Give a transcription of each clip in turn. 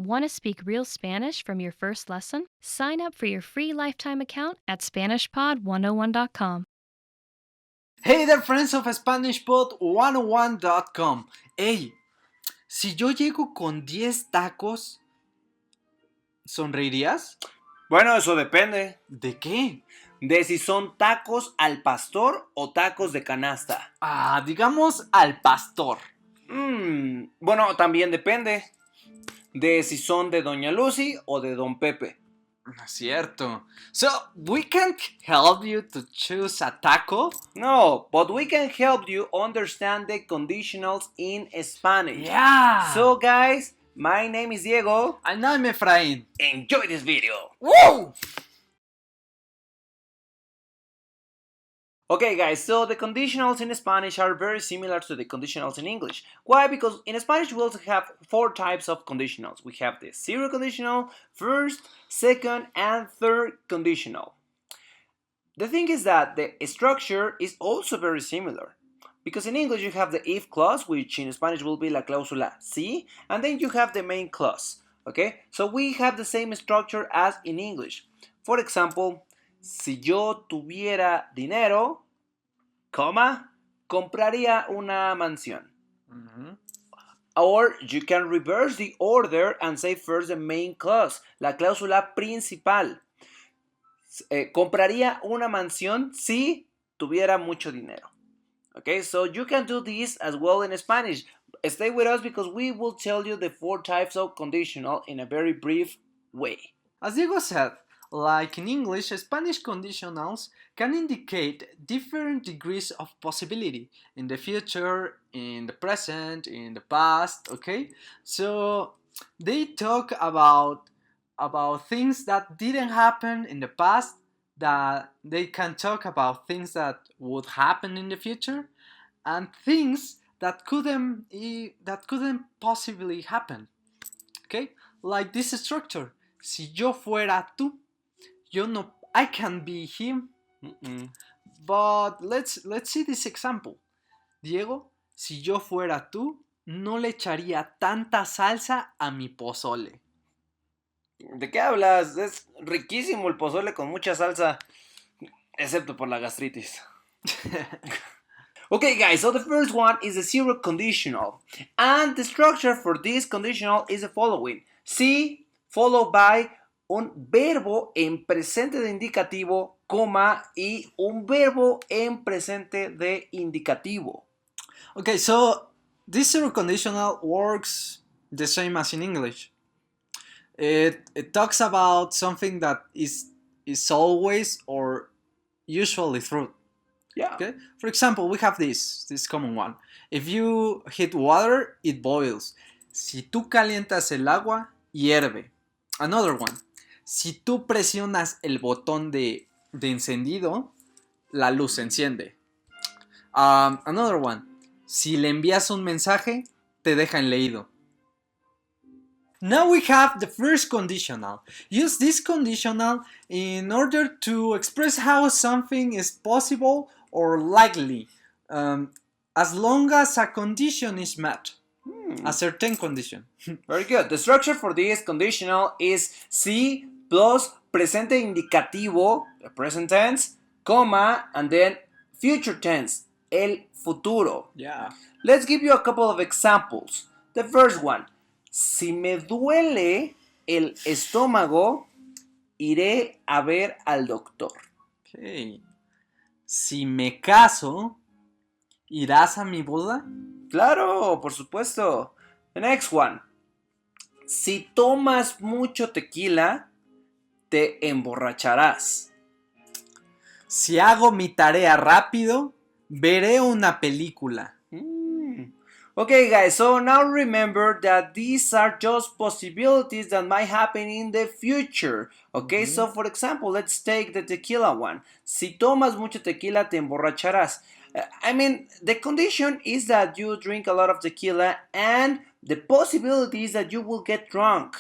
Want to speak real Spanish from your first lesson? Sign up for your free lifetime account at SpanishPod101.com. Hey there, friends of SpanishPod101.com. Hey, si yo llego con 10 tacos, ¿sonreirías? Bueno, eso depende ¿De qué? de si son tacos al pastor o tacos de canasta. Digamos al pastor. Bueno, también depende de si son de Doña Lucy o de Don Pepe. Cierto. So, we can't help you to choose a taco? No, but we can help you understand the conditionals in Spanish. Yeah. So guys, my name is Diego. And I'm Efrain. Enjoy this video. Woo! Okay guys, so the conditionals in Spanish are very similar to the conditionals in English. Why? Because in Spanish we also have 4 types of conditionals. We have the zero conditional, first, second, and third conditional. The thing is that the structure is also very similar. Because in English you have the if clause, which in Spanish will be la cláusula si, and then you have the main clause. Okay? So we have the same structure as in English. For example, si yo tuviera dinero, coma, compraría una mansión. Or you can reverse the order and say first the main clause, la cláusula principal. Compraría una mansión si tuviera mucho dinero. Okay, so you can do this as well in Spanish. Stay with us because we will tell you the 4 types of conditional in a very brief way. As Diego said, like in English, Spanish conditionals can indicate different degrees of possibility in the future, in the present, in the past, okay? So they talk about things that didn't happen in the past, that they can talk about things that would happen in the future, and things that couldn't possibly happen, okay? Like this structure. Si yo fuera tú, I can be him. But let's see this example. Diego, si yo fuera tú, no le echaría tanta salsa a mi pozole. ¿De qué hablas? Es riquísimo el pozole con mucha salsa, excepto por la gastritis. Okay guys, so the first one is the zero conditional. And the structure for this conditional is the following. Si followed by un verbo en presente de indicativo, coma, y un verbo en presente de indicativo. Okay, so this zero conditional works the same as in English. It talks about something that is always or usually true. Yeah. Okay. For example, we have this common one. If you heat water, it boils. Si tú calientas el agua, hierve. Another one. Si tú presionas el botón de encendido, la luz se enciende. Another one. Si le envías un mensaje, te deja en leído. Now we have the first conditional. Use this conditional in order to express how something is possible or likely, as long as a condition is met. A certain condition. Very good. The structure for this conditional is si plus presente indicativo, the present tense, comma, and then future tense, el futuro. Yeah. Let's give you a couple of examples. The first one. Si me duele el estómago, iré a ver al doctor. Okay. Si me caso, ¿irás a mi boda? Claro, por supuesto. The next one. Si tomas mucho tequila, te emborracharás. Si hago mi tarea rápido, veré una película. Okay guys, so now remember that these are just possibilities that might happen in the future. Okay, so for example, let's take the tequila one. Si tomas mucho tequila, te emborracharás. I mean, the condition is that you drink a lot of tequila and the possibility is that you will get drunk.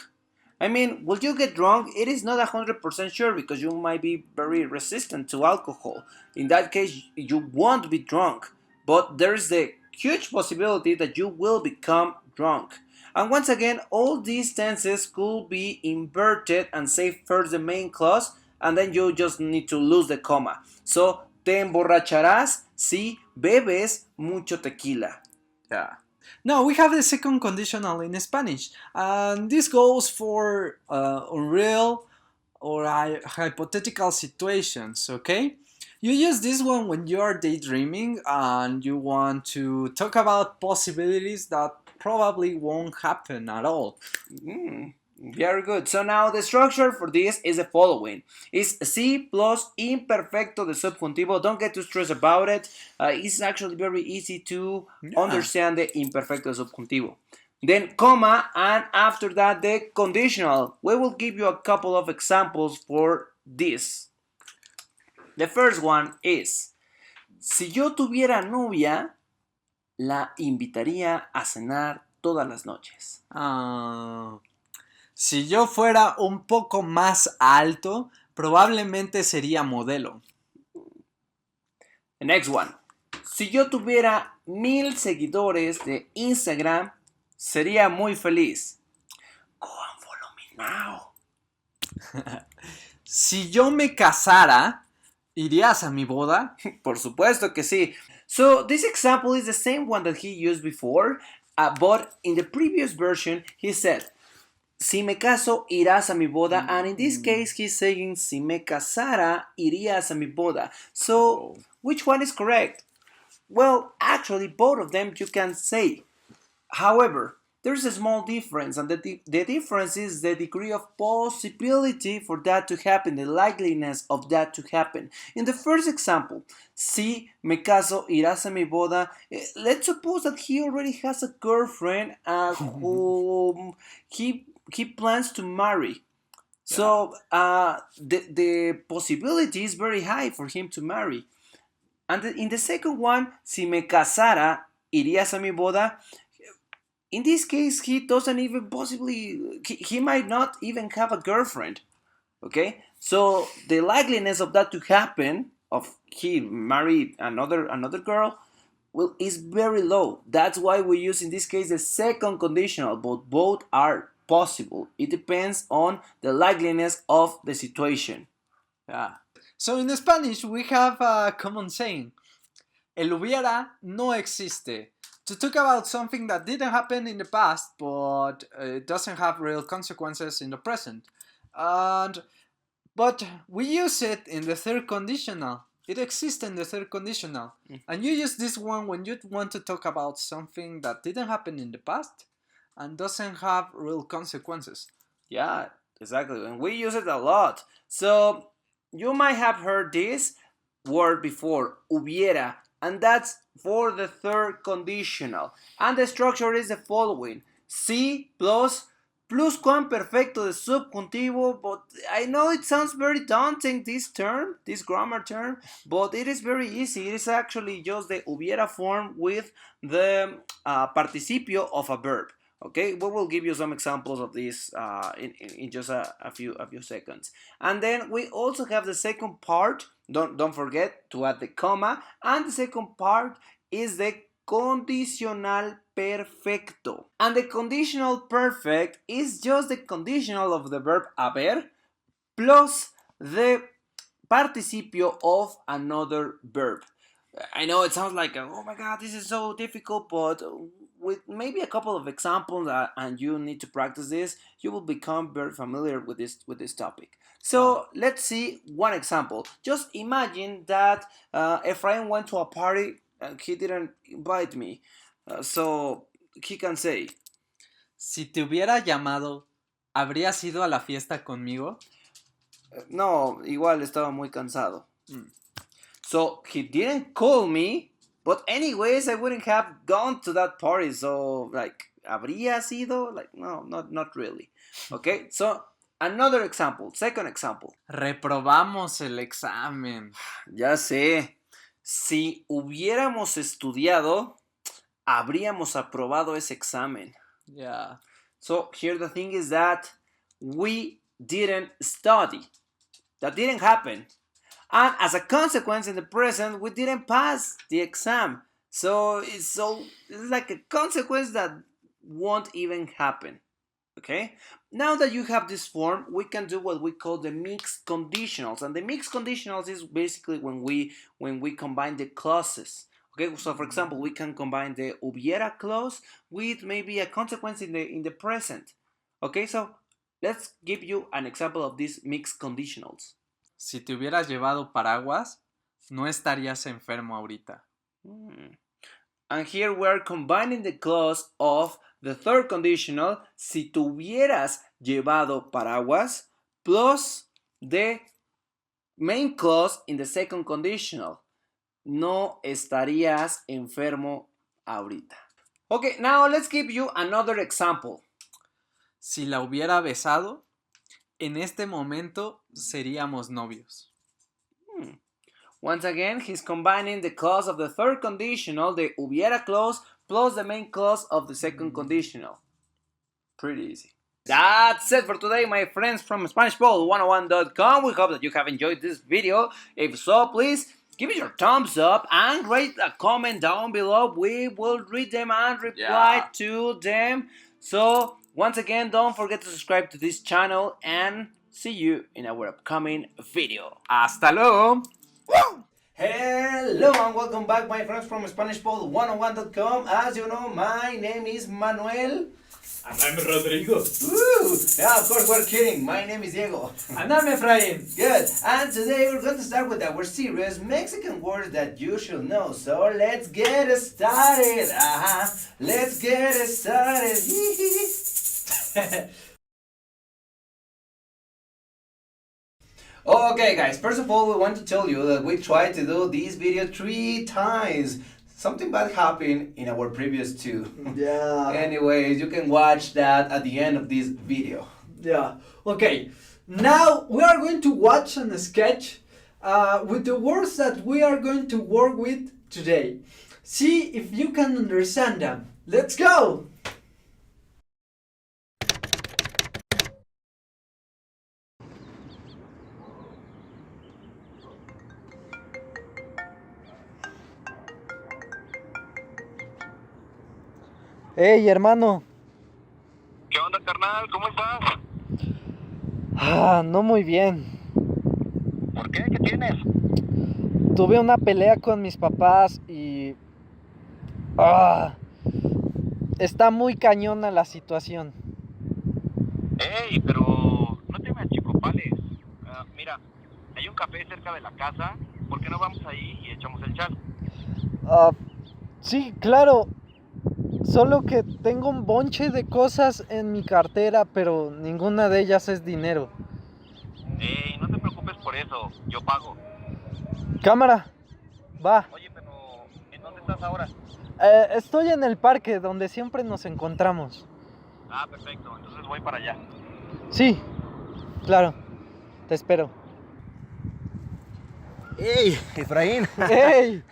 I mean, will you get drunk? It is not 100% sure because you might be very resistant to alcohol. In that case, you won't be drunk. But there's the huge possibility that you will become drunk. And once again, all these tenses could be inverted and say first the main clause, and then you just need to lose the comma. So, te emborracharás si bebes mucho tequila. Yeah. Now we have the second conditional in Spanish, and this goes for unreal or hypothetical situations, okay? You use this one when you are daydreaming and you want to talk about possibilities that probably won't happen at all. Very good. So now the structure for this is the following. It's si plus imperfecto de subjuntivo. Don't get too stressed about it. It's actually very easy to understand the imperfecto subjuntivo. Then comma, and after that the conditional. We will give you a couple of examples for this. The first one is, si yo tuviera novia, la invitaría a cenar todas las noches. Si yo fuera un poco más alto, probablemente sería modelo. The next one. Si yo tuviera 1000 seguidores de Instagram, sería muy feliz. Go and follow me now. Si yo me casara, ¿irías a mi boda? Por supuesto que sí. So this example is the same one that he used before, but in the previous version he said, si me caso, irás a mi boda. And in this case, he's saying, si me casara, irías a mi boda. So, which one is correct? Well, actually, both of them you can say. However, there's a small difference, and the difference is the degree of possibility for that to happen, the likeliness of that to happen. In the first example, si me caso, irás a mi boda. Let's suppose that he already has a girlfriend whom he plans to marry. So the possibility is very high for him to marry. And in the second one, si me casara, irías a mi boda. In this case, he doesn't even he might not even have a girlfriend. Okay? So the likeliness of that to happen, of he married another girl, well, is very low. That's why we use in this case the second conditional, but both are possible. It depends on the likeliness of the situation. Yeah. So in Spanish we have a common saying, el hubiera no existe, to talk about something that didn't happen in the past but it doesn't have real consequences in the present. But we use it in the third conditional. It exists in the third conditional. And you use this one when you want to talk about something that didn't happen in the past and doesn't have real consequences. Yeah, exactly. And we use it a lot. So you might have heard this word before, hubiera, and that's for the third conditional. And the structure is the following. Si plus perfecto de subjuntivo, but I know it sounds very daunting, this grammar term, but it is very easy. It is actually just the hubiera form with the participio of a verb. Okay, we will give you some examples of this in just a few seconds. And then we also have the second part. Don't forget to add the comma. And the second part is the condicional perfecto. And the conditional perfect is just the conditional of the verb haber plus the participio of another verb. I know it sounds like, oh my god, this is so difficult, but with maybe a couple of examples and you need to practice this, you will become very familiar with this topic. So let's see one example. Just imagine that Efrain went to a party and he didn't invite me. So he can say, si te hubiera llamado, ¿habrías ido a la fiesta conmigo? No, igual estaba muy cansado. So he didn't call me, but anyways, I wouldn't have gone to that party. So like, ¿habría sido? Like, no, not really. Okay, so another example, second example. Reprobamos el examen. Ya sé. Si hubiéramos estudiado, habríamos aprobado ese examen. Yeah. So here the thing is that we didn't study. That didn't happen. And as a consequence, in the present, we didn't pass the exam. So it's like a consequence that won't even happen. Okay, now that you have this form, we can do what we call the mixed conditionals, and the mixed conditionals is basically when we combine the clauses. Okay, so for example, we can combine the hubiera clause with maybe a consequence in the present. Okay, so let's give you an example of these mixed conditionals. Si te hubieras llevado paraguas, no estarías enfermo ahorita. And here we're combining the clause of the third conditional, si tuvieras llevado paraguas, plus the main clause in the second conditional, no estarías enfermo ahorita. Okay, now let's give you another example. Si la hubiera besado, en este momento seríamos novios. Once again, he's combining the clause of the third conditional, the hubiera clause, plus the main clause of the second conditional. Pretty easy. That's it for today, my friends from SpanishPod101.com. We hope that you have enjoyed this video. If so, please give it your thumbs up and write a comment down below. We will read them and reply to them. So, once again, don't forget to subscribe to this channel and see you in our upcoming video. ¡Hasta luego! Woo! Hello and welcome back, my friends from SpanishPod101.com. As you know, my name is Manuel. And I'm Rodrigo. Ooh, yeah, of course we're kidding. My name is Diego. And I'm Efrain. Good. And today we're going to start with our series, Mexican words that you should know. So let's get it started. Let's get it started. Okay, guys, first of all, we want to tell you that we tried to do this video 3 times. Something bad happened in our previous 2. Yeah. Anyways, you can watch that at the end of this video. Yeah. Okay. Now we are going to watch a sketch with the words that we are going to work with today. See if you can understand them. Let's go! Hey, hermano. ¿Qué onda, carnal? ¿Cómo estás? No muy bien. ¿Por qué? ¿Qué tienes? Tuve una pelea con mis papás y... está muy cañona la situación. Ey, pero no te me achicopales. Mira, hay un café cerca de la casa. ¿Por qué no vamos ahí y echamos el chat? Sí, claro. Solo que tengo un bonche de cosas en mi cartera, pero ninguna de ellas es dinero. Ey, no te preocupes por eso. Yo pago. Cámara, va. Oye, pero ¿en dónde estás ahora? Estoy en el parque donde siempre nos encontramos. Ah, perfecto. Entonces voy para allá. Sí, claro. Te espero. ¡Ey, Efraín! ¡Ey!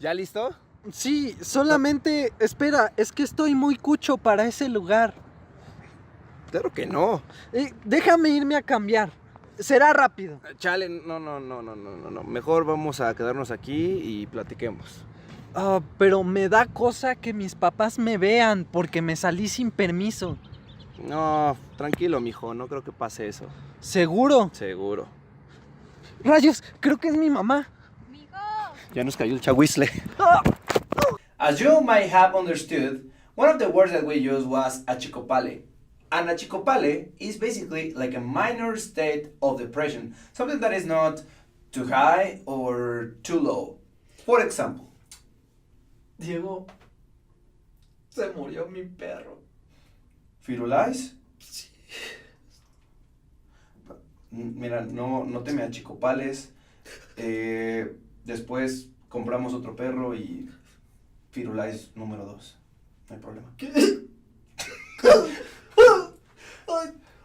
¿Ya listo? Sí, solamente... Espera, es que estoy muy cucho para ese lugar. Claro que no. Déjame irme a cambiar. Será rápido. Chale, no. Mejor vamos a quedarnos aquí y platiquemos. Pero me da cosa que mis papás me vean porque me salí sin permiso. No, tranquilo, mijo, no creo que pase eso. ¿Seguro? Seguro. Rayos, creo que es mi mamá. Ya nos cayó el chahuizle. As you might have understood, one of the words that we used was achicopale. And achicopale is basically like a minor state of depression, something that is not too high or too low. For example, Diego, se murió mi perro. Firulais. Mira, no te me achicopales. Después compramos otro perro y Firulais número 2. No hay problema.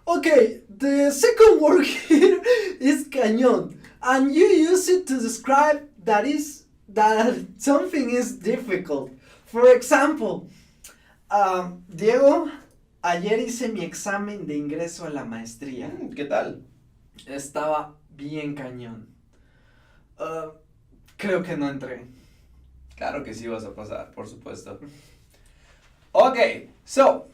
Okay, the second word here is cañón, and you use it to describe that something is difficult. For example, Diego, ayer hice mi examen de ingreso a la maestría. ¿Qué tal? Estaba bien cañón. Creo que no entré. Claro que sí vas a pasar, por supuesto. Okay, so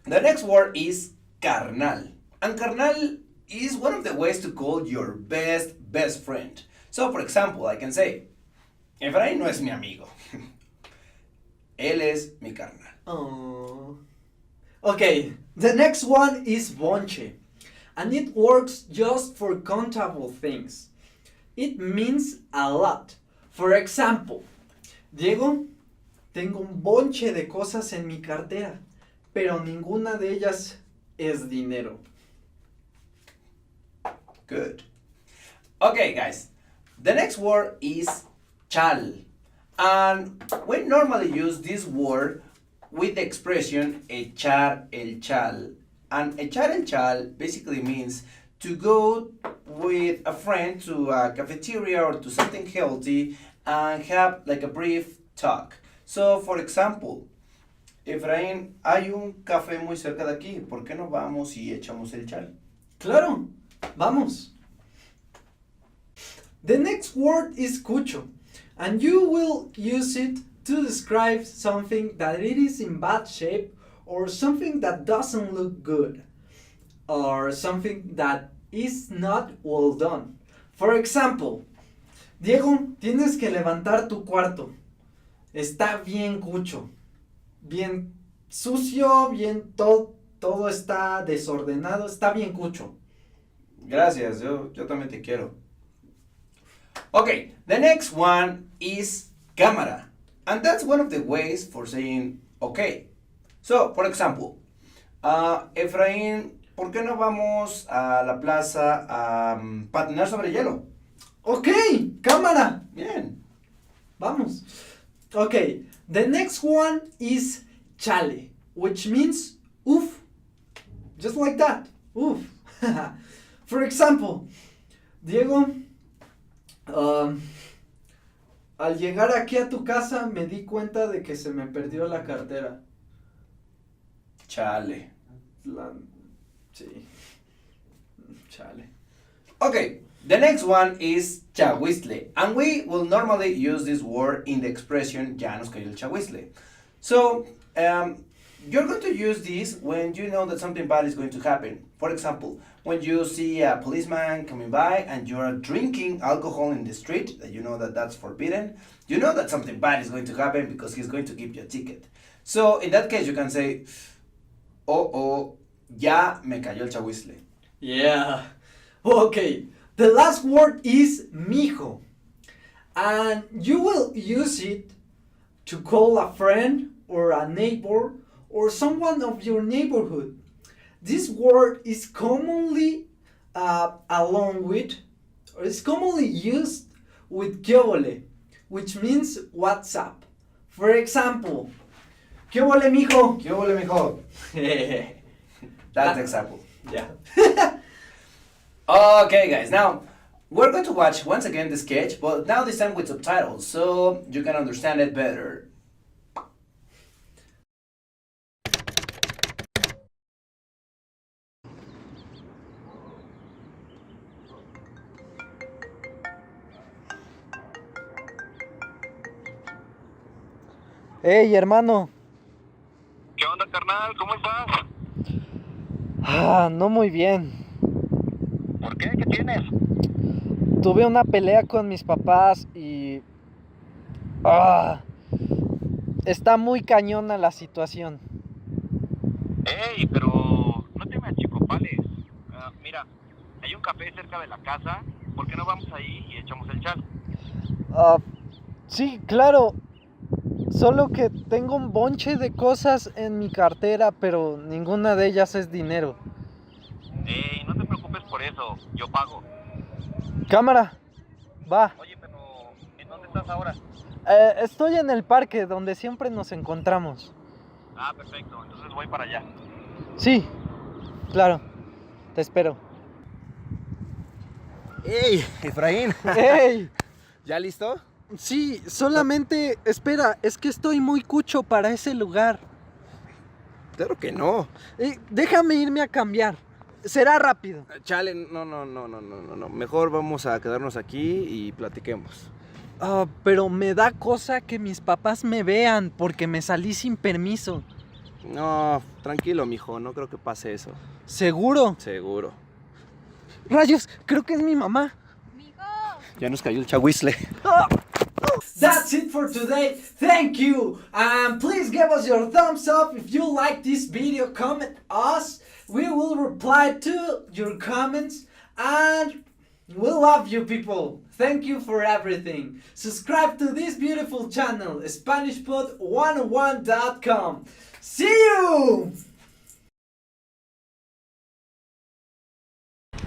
the next word is carnal. And carnal is one of the ways to call your best friend. So, for example, I can say, Efraín no es mi amigo. Él es mi carnal. Oh. Okay, the next one is bonche. And it works just for countable things. It means a lot. For example, Diego, tengo un bonche de cosas en mi cartera, pero ninguna de ellas es dinero. Good. Okay, guys. The next word is chal. And we normally use this word with the expression echar el chal. And echar el chal basically means to go with a friend to a cafeteria or to something healthy and have like a brief talk. So, for example, Efraín, hay un café muy cerca de aquí. ¿Por qué no vamos y echamos el chal? Claro, vamos. The next word is cucho, and you will use it to describe something that it is in bad shape or something that doesn't look good or something that is not well done. For example, Diego, tienes que levantar tu cuarto. Está bien cucho, bien sucio, bien todo está desordenado, está bien cucho. Gracias, yo también te quiero. Okay, the next one is cámara. And that's one of the ways for saying okay. So, for example, Efraín, ¿por qué no vamos a la plaza a patinar sobre hielo? Ok, cámara. Bien. Vamos. Okay, the next one is chale, which means oof. Just like that. Oof. For example, Diego, al llegar aquí a tu casa me di cuenta de que se me perdió la cartera. Chale. Sí. Chale. Okay, the next one is chahuizle. And we will normally use this word in the expression ya nos cayó el chahuizle. So, you're going to use this when you know that something bad is going to happen. For example, when you see a policeman coming by and you're drinking alcohol in the street, that you know that that's forbidden, you know that something bad is going to happen because he's going to give you a ticket. So, in that case, you can say, oh, ya me cayó el chahuizle. Yeah. Okay, the last word is mijo. And you will use it to call a friend or a neighbor or someone of your neighborhood. This word is commonly it's commonly used with ¿qué ole?, which means what's up. For example, ¿qué ole, mijo? ¿Qué ole, mijo? That's the example. Yeah. Okay, guys, now we're going to watch once again the sketch, but now this time with subtitles, so you can understand it better. Hey, hermano. ¿Qué onda, carnal? ¿Cómo estás? No muy bien. ¿Por qué? ¿Qué tienes? Tuve una pelea con mis papás y... está muy cañona la situación. Ey, pero no te me achicopales. Mira, hay un café cerca de la casa. ¿Por qué no vamos ahí y echamos el chal? Sí, claro. Solo que tengo un bonche de cosas en mi cartera, pero ninguna de ellas es dinero. Ey, no te preocupes por eso. Yo pago. Cámara, va. Oye, pero ¿en dónde estás ahora? Estoy en el parque donde siempre nos encontramos. Ah, perfecto. Entonces voy para allá. Sí, claro. Te espero. ¡Ey, Efraín! ¡Ey! ¿Ya listo? Sí, solamente... Espera, es que estoy muy cucho para ese lugar. Claro que no. Déjame irme a cambiar. Será rápido. Chale, no. Mejor vamos a quedarnos aquí y platiquemos. Pero me da cosa que mis papás me vean porque me salí sin permiso. No, tranquilo, mijo, no creo que pase eso. ¿Seguro? Seguro. Rayos, creo que es mi mamá. Ya nos cayó el chahuizle. That's it for today. Thank you. And please give us your thumbs up if you like this video. Comment us. We will reply to your comments. And we love you people. Thank you for everything. Subscribe to this beautiful channel, SpanishPod101.com. See you!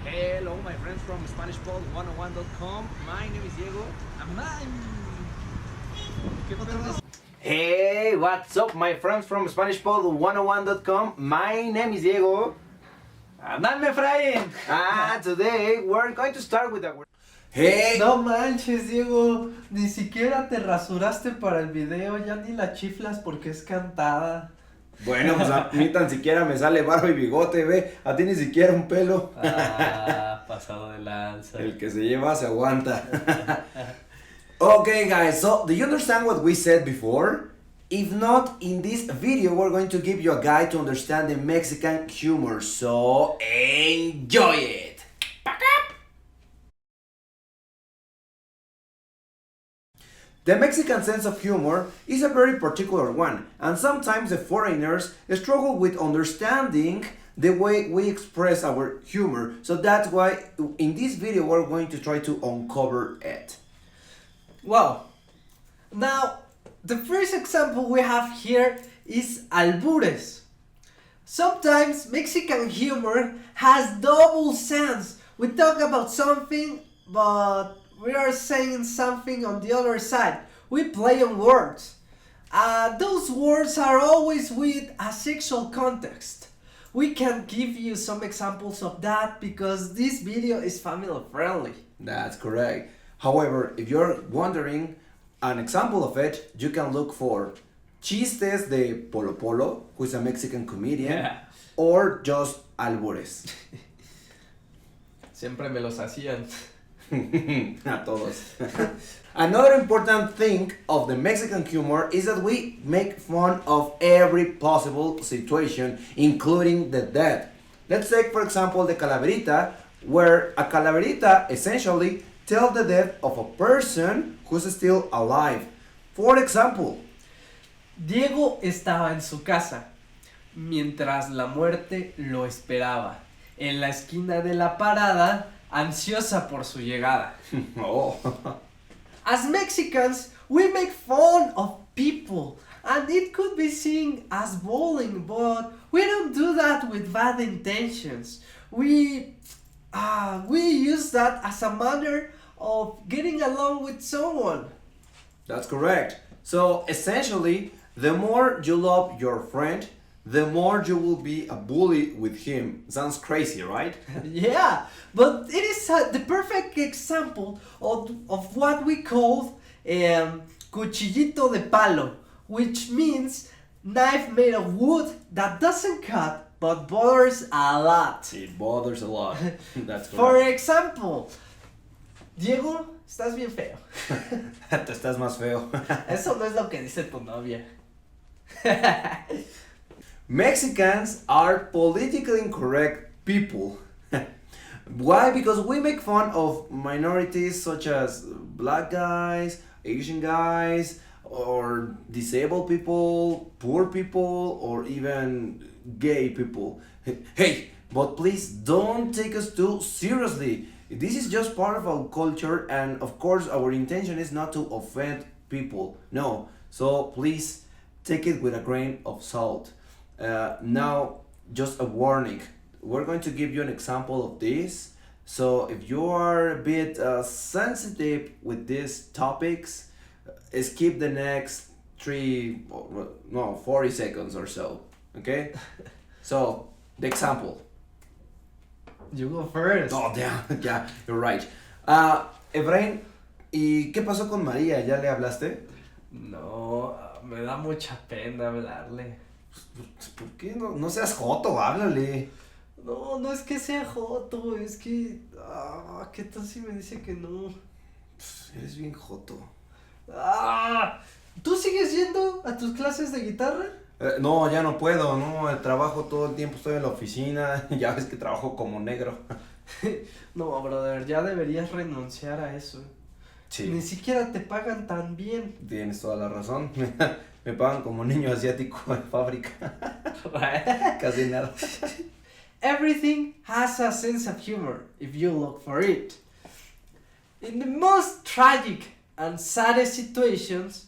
Hello, my friends from SpanishPod101.com. My name is Diego. Hey, what's up, my friends from SpanishPod101.com? My name is Diego. And I'm Efraín. And today we're going to start with our... Hey! No manches, Diego. Ni siquiera te rasuraste para el video. Ya ni la chiflas porque es cantada. Bueno, pues a mí tan siquiera me sale barba y bigote, ve. A ti ni siquiera un pelo. Ah, pasado de lanza. El que se lleva se aguanta. Okay, guys, so do you understand what we said before? If not, in this video we're going to give you a guide to understand the Mexican humor, so enjoy it! The Mexican sense of humor is a very particular one, and sometimes the foreigners struggle with understanding the way we express our humor, so that's why in this video we're going to try to uncover it. Wow. Now, the first example we have here is albures. Sometimes Mexican humor has double sense. We talk about something, but we are saying something on the other side. We play on words. Those words are always with a sexual context. We can give you some examples of that because this video is family friendly. That's correct. However, if you're wondering an example of it, you can look for Chistes de Polo Polo, who is a Mexican comedian, or just albures. Siempre me los hacían. A todos. Another important thing of the Mexican humor is that we make fun of every possible situation, including the dead. Let's take, for example, the calaverita, where a calaverita essentially tells the death of a person who's still alive. For example, Diego estaba en su casa, mientras la muerte lo esperaba, en la esquina de la parada, ansiosa por su llegada. oh. As Mexicans, we make fun of people, and it could be seen as bullying, but we don't do that with bad intentions. We use that as a manner of getting along with someone. That's correct. So essentially, the more you love your friend, the more you will be a bully with him. Sounds crazy, right? Yeah, but it is the perfect example of what we call cuchillito de palo, which means knife made of wood that doesn't cut but bothers a lot. It bothers a lot. That's For correct. example, Diego, estás bien feo. Te estás más feo. Eso no es lo que dice tu novia. Mexicans are politically incorrect people. Why? Because we make fun of minorities such as black guys, Asian guys, or disabled people, poor people, or even gay people. Hey, but please don't take us too seriously. This is just part of our culture, and of course our intention is not to offend people. No, so please take it with a grain of salt. Now, just a warning. We're going to give you an example of this. So if you are a bit sensitive with these topics, skip the next 40 seconds or so. Okay? So, the example. You go first. Oh, damn. Yeah, you're right. Efraín, ¿y qué pasó con María? ¿Ya le hablaste? No, me da mucha pena hablarle. ¿Por qué no? No seas joto, háblale. No, no es que sea joto, es que... ¿qué tal si me dice que no? Eres bien joto. ¿Tú sigues yendo a tus clases de guitarra? No, ya no puedo, no, trabajo todo el tiempo, estoy en la oficina, ya ves que trabajo como negro. No, brother, ya deberías renunciar a eso. Ni Sí, siquiera te pagan tan bien. tienes toda la razón. Me pagan como niño asiático en fábrica. Casi nada. Everything has a sense of humor if you look for it. In the most tragic and saddest situations,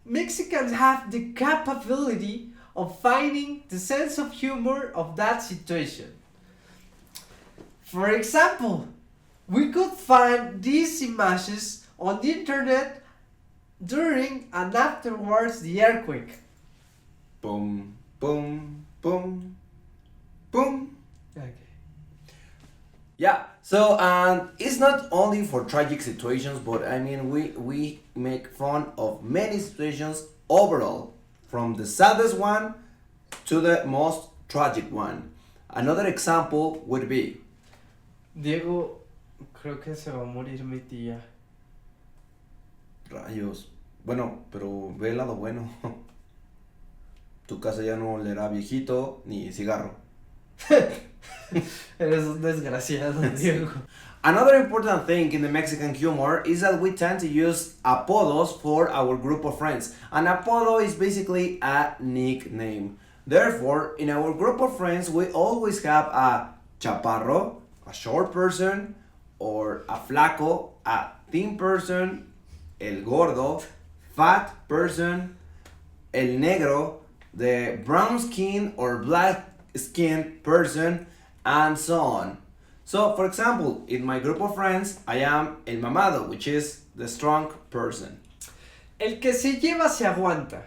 Mexicans have the capability of finding the sense of humor of that situation. For example, we could find these images on the internet during and afterwards the earthquake. Boom, boom, boom, boom. Okay. Yeah, so it's not only for tragic situations, but I mean we make fun of many situations overall, from the saddest one to the most tragic one. Another example would be, Diego, creo que se va a morir mi tía. rayos, bueno, pero ve el lado bueno. Tu casa ya no olerá viejito ni cigarro. Eres un desgraciado, Diego. Another important thing in the Mexican humor is that we tend to use apodos for our group of friends. An apodo is basically a nickname. Therefore, in our group of friends, we always have a chaparro, a short person, or a flaco, a thin person, el gordo, fat person, el negro, the brown skin or black skin person, and so on. So, for example, in my group of friends, I am el mamado, which is the strong person. El que se lleva se aguanta.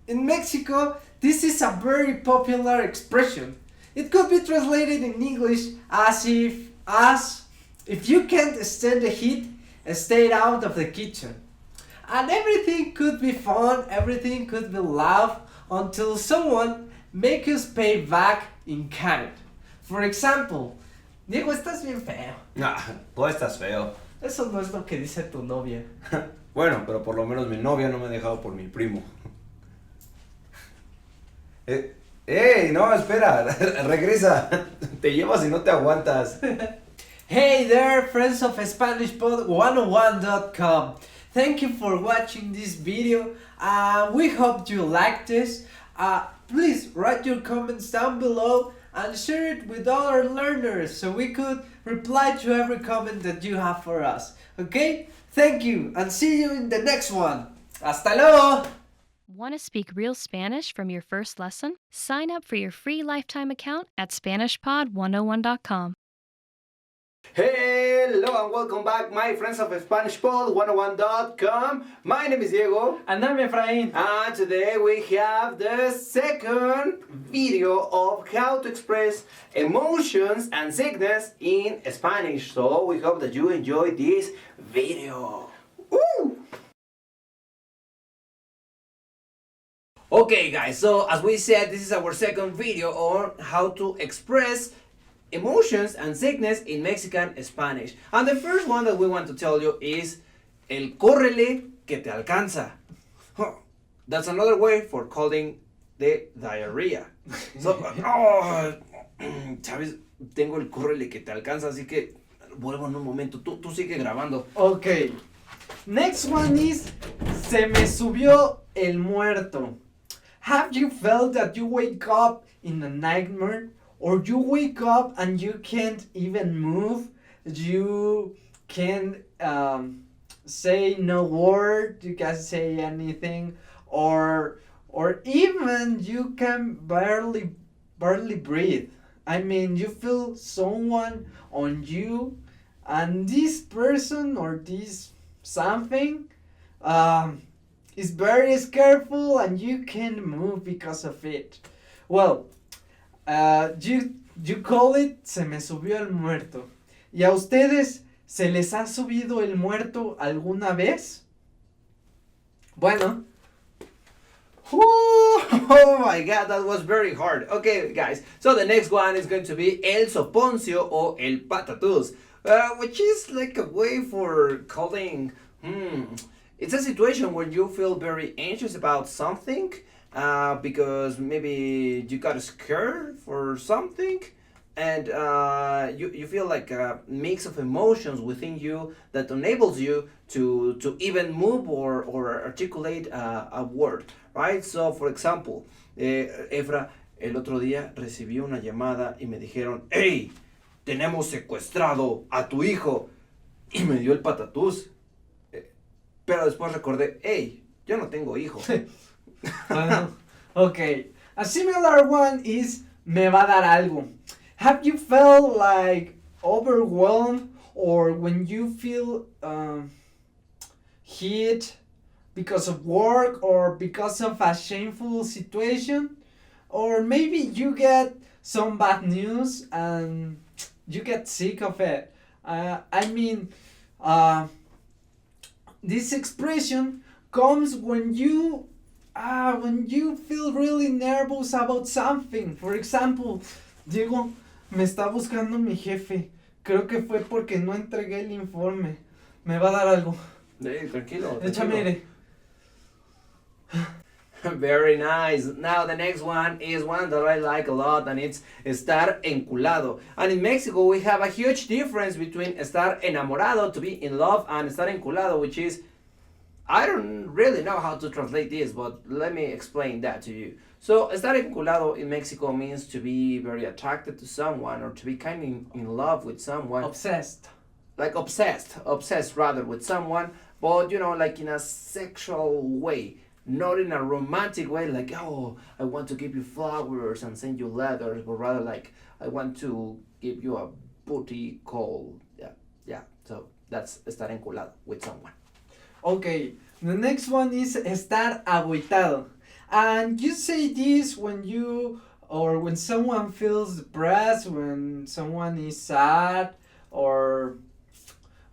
In Mexico, this is a very popular expression. It could be translated in English as if you can't stand the heat, stay out of the kitchen. And everything could be fun, everything could be loud until someone makes us pay back in kind. For example, Diego, estás bien feo. Ah, tú estás feo. Eso no es lo que dice tu novia. Bueno, pero por lo menos mi novia no me ha dejado por mi primo. ¡Ey! No, espera, regresa. Te llevas y no te aguantas. Hey there, friends of SpanishPod101.com. Thank you for watching this video. We hope you liked this. Please write your comments down below and share it with other learners so we could reply to every comment that you have for us. Okay? Thank you and see you in the next one. Hasta luego! Want to speak real Spanish from your first lesson? Sign up for your free lifetime account at SpanishPod101.com. Hello and welcome back, my friends of SpanishPod101.com. My name is Diego. And I'm Efrain. And today we have the second video of how to express emotions and sickness in Spanish. So we hope that you enjoy this video. Woo! Okay guys, so as we said, this is our second video on how to express emotions and sickness in Mexican Spanish. And the first one that we want to tell you is el córrele que te alcanza. That's another way for calling the diarrhea. So, sabes, tengo el córrele que te alcanza, así que vuelvo en un momento. Tú sigue grabando. Okay. Next one is se me subió el muerto. Have you felt that you wake up in a nightmare? Or you wake up and you can't even move? You can't say no word, you can't say anything, or even you can barely breathe. I mean, you feel someone on you, and this person or this something is very scareful and you can't move because of it. Well, you call it se me subió el muerto. ¿Y a ustedes se les ha subido el muerto alguna vez? Bueno. Oh my god, that was very hard. Okay, guys, so the next one is going to be el soponcio or el patatús, which is like a way for calling, it's a situation where you feel very anxious about something because maybe you got scared for something, and you feel like a mix of emotions within you that enables you to even move or articulate a word, right? So, for example, Efra, el otro día recibí una llamada y me dijeron, hey, tenemos secuestrado a tu hijo, y me dio el patatús. Pero después recordé, hey, yo no tengo hijo. Okay, a similar one is me va a dar algo. Have you felt like overwhelmed or when you feel hit because of work or because of a shameful situation? Or maybe you get some bad news and you get sick of it. I mean, this expression comes when you feel really nervous about something. For example, Diego, me está buscando mi jefe. Creo que fue porque no entregué el informe. Me va a dar algo. Tranquilo. Échame aire. Very nice. Now the next one is one that I like a lot, and it's estar enculado. And in Mexico we have a huge difference between estar enamorado, to be in love, and estar enculado, which is, I don't really know how to translate this, but let me explain that to you. So estar enculado in Mexico means to be very attracted to someone or to be kind of in love with someone. Obsessed. Like obsessed rather with someone, but you know, like in a sexual way. Not in a romantic way, like, oh, I want to give you flowers and send you letters, but rather like, I want to give you a booty call. Yeah. So that's estar enculado with someone. Okay, the next one is estar agüitado. And you say this when you or when someone feels depressed, when someone is sad, or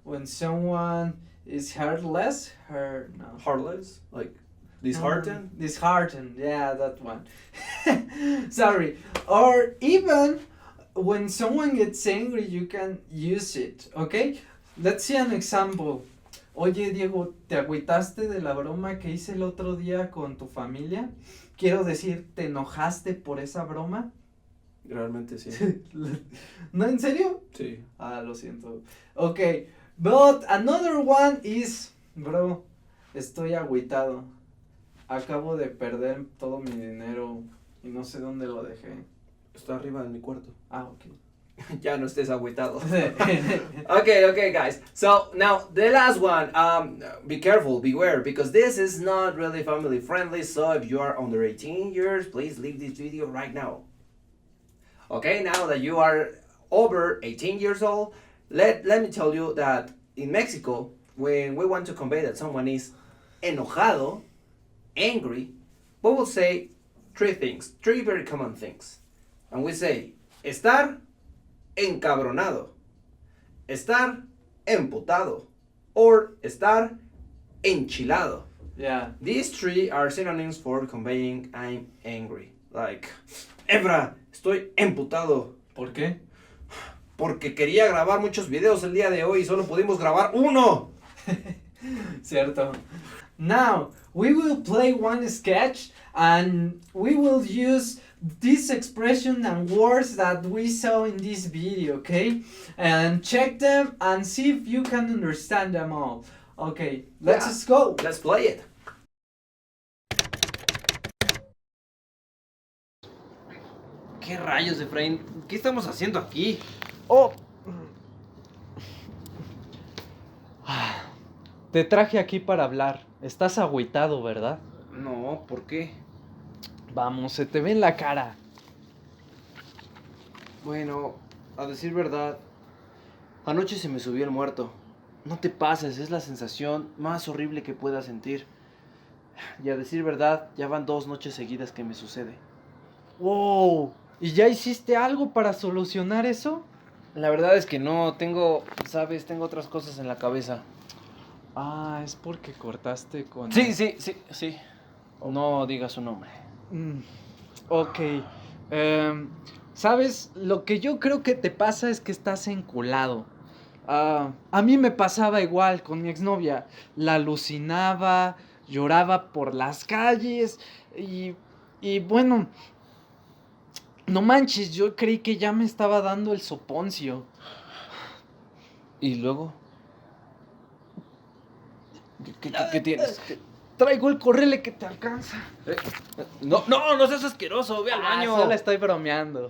when someone is heartless. Heartless? Like disheartened? Disheartened, yeah, that one. Sorry. Or even when someone gets angry, you can use it, okay? Let's see an example. Oye, Diego, ¿te agüitaste de la broma que hice el otro día con tu familia? Quiero decir, ¿te enojaste por esa broma? Realmente sí. ¿No, en serio? Sí. Ah, lo siento. Okay, but another one is, bro, estoy agüitado. Acabo de perder todo mi dinero y no sé dónde lo dejé. Está arriba de mi cuarto. Ah, okay. Ya no estés agüitado. Okay, guys. So now the last one. Be careful, beware, because this is not really family friendly. So if you are under 18 years, please leave this video right now. Okay, now that you are over 18 years old, let me tell you that in Mexico, when we want to convey that someone is enojado, angry, we will say three very common things. And we say, estar encabronado, estar emputado, or estar enchilado. Yeah. These three are synonyms for conveying I'm angry. Like, Ebra, estoy emputado. ¿Por qué? Porque quería grabar muchos videos el día de hoy y solo pudimos grabar uno. Cierto. Now, we will play one sketch and we will use this expression and words that we saw in this video, okay? And check them and see if you can understand them all. Okay, let's go. Let's play it. ¿Qué rayos, Efraín? ¿Qué estamos haciendo aquí? Oh. Te traje aquí para hablar. Estás agüitado, ¿verdad? No, ¿por qué? Vamos, se te ve en la cara. Bueno, a decir verdad, anoche se me subió el muerto. No te pases, es la sensación más horrible que pueda sentir. Y a decir verdad, ya van 2 noches seguidas que me sucede. ¡Wow! ¿Y ya hiciste algo para solucionar eso? La verdad es que no, tengo otras cosas en la cabeza. Ah, es porque cortaste con... Sí. No digas su nombre. Ok. ¿Sabes? Lo que yo creo que te pasa es que estás enculado. A mí me pasaba igual con mi exnovia. La alucinaba, lloraba por las calles y Y bueno, no manches, yo creí que ya me estaba dando el soponcio. ¿Y luego? ¿Qué tienes? Traigo el correle que te alcanza. No seas asqueroso, ve al baño. Solo estoy bromeando.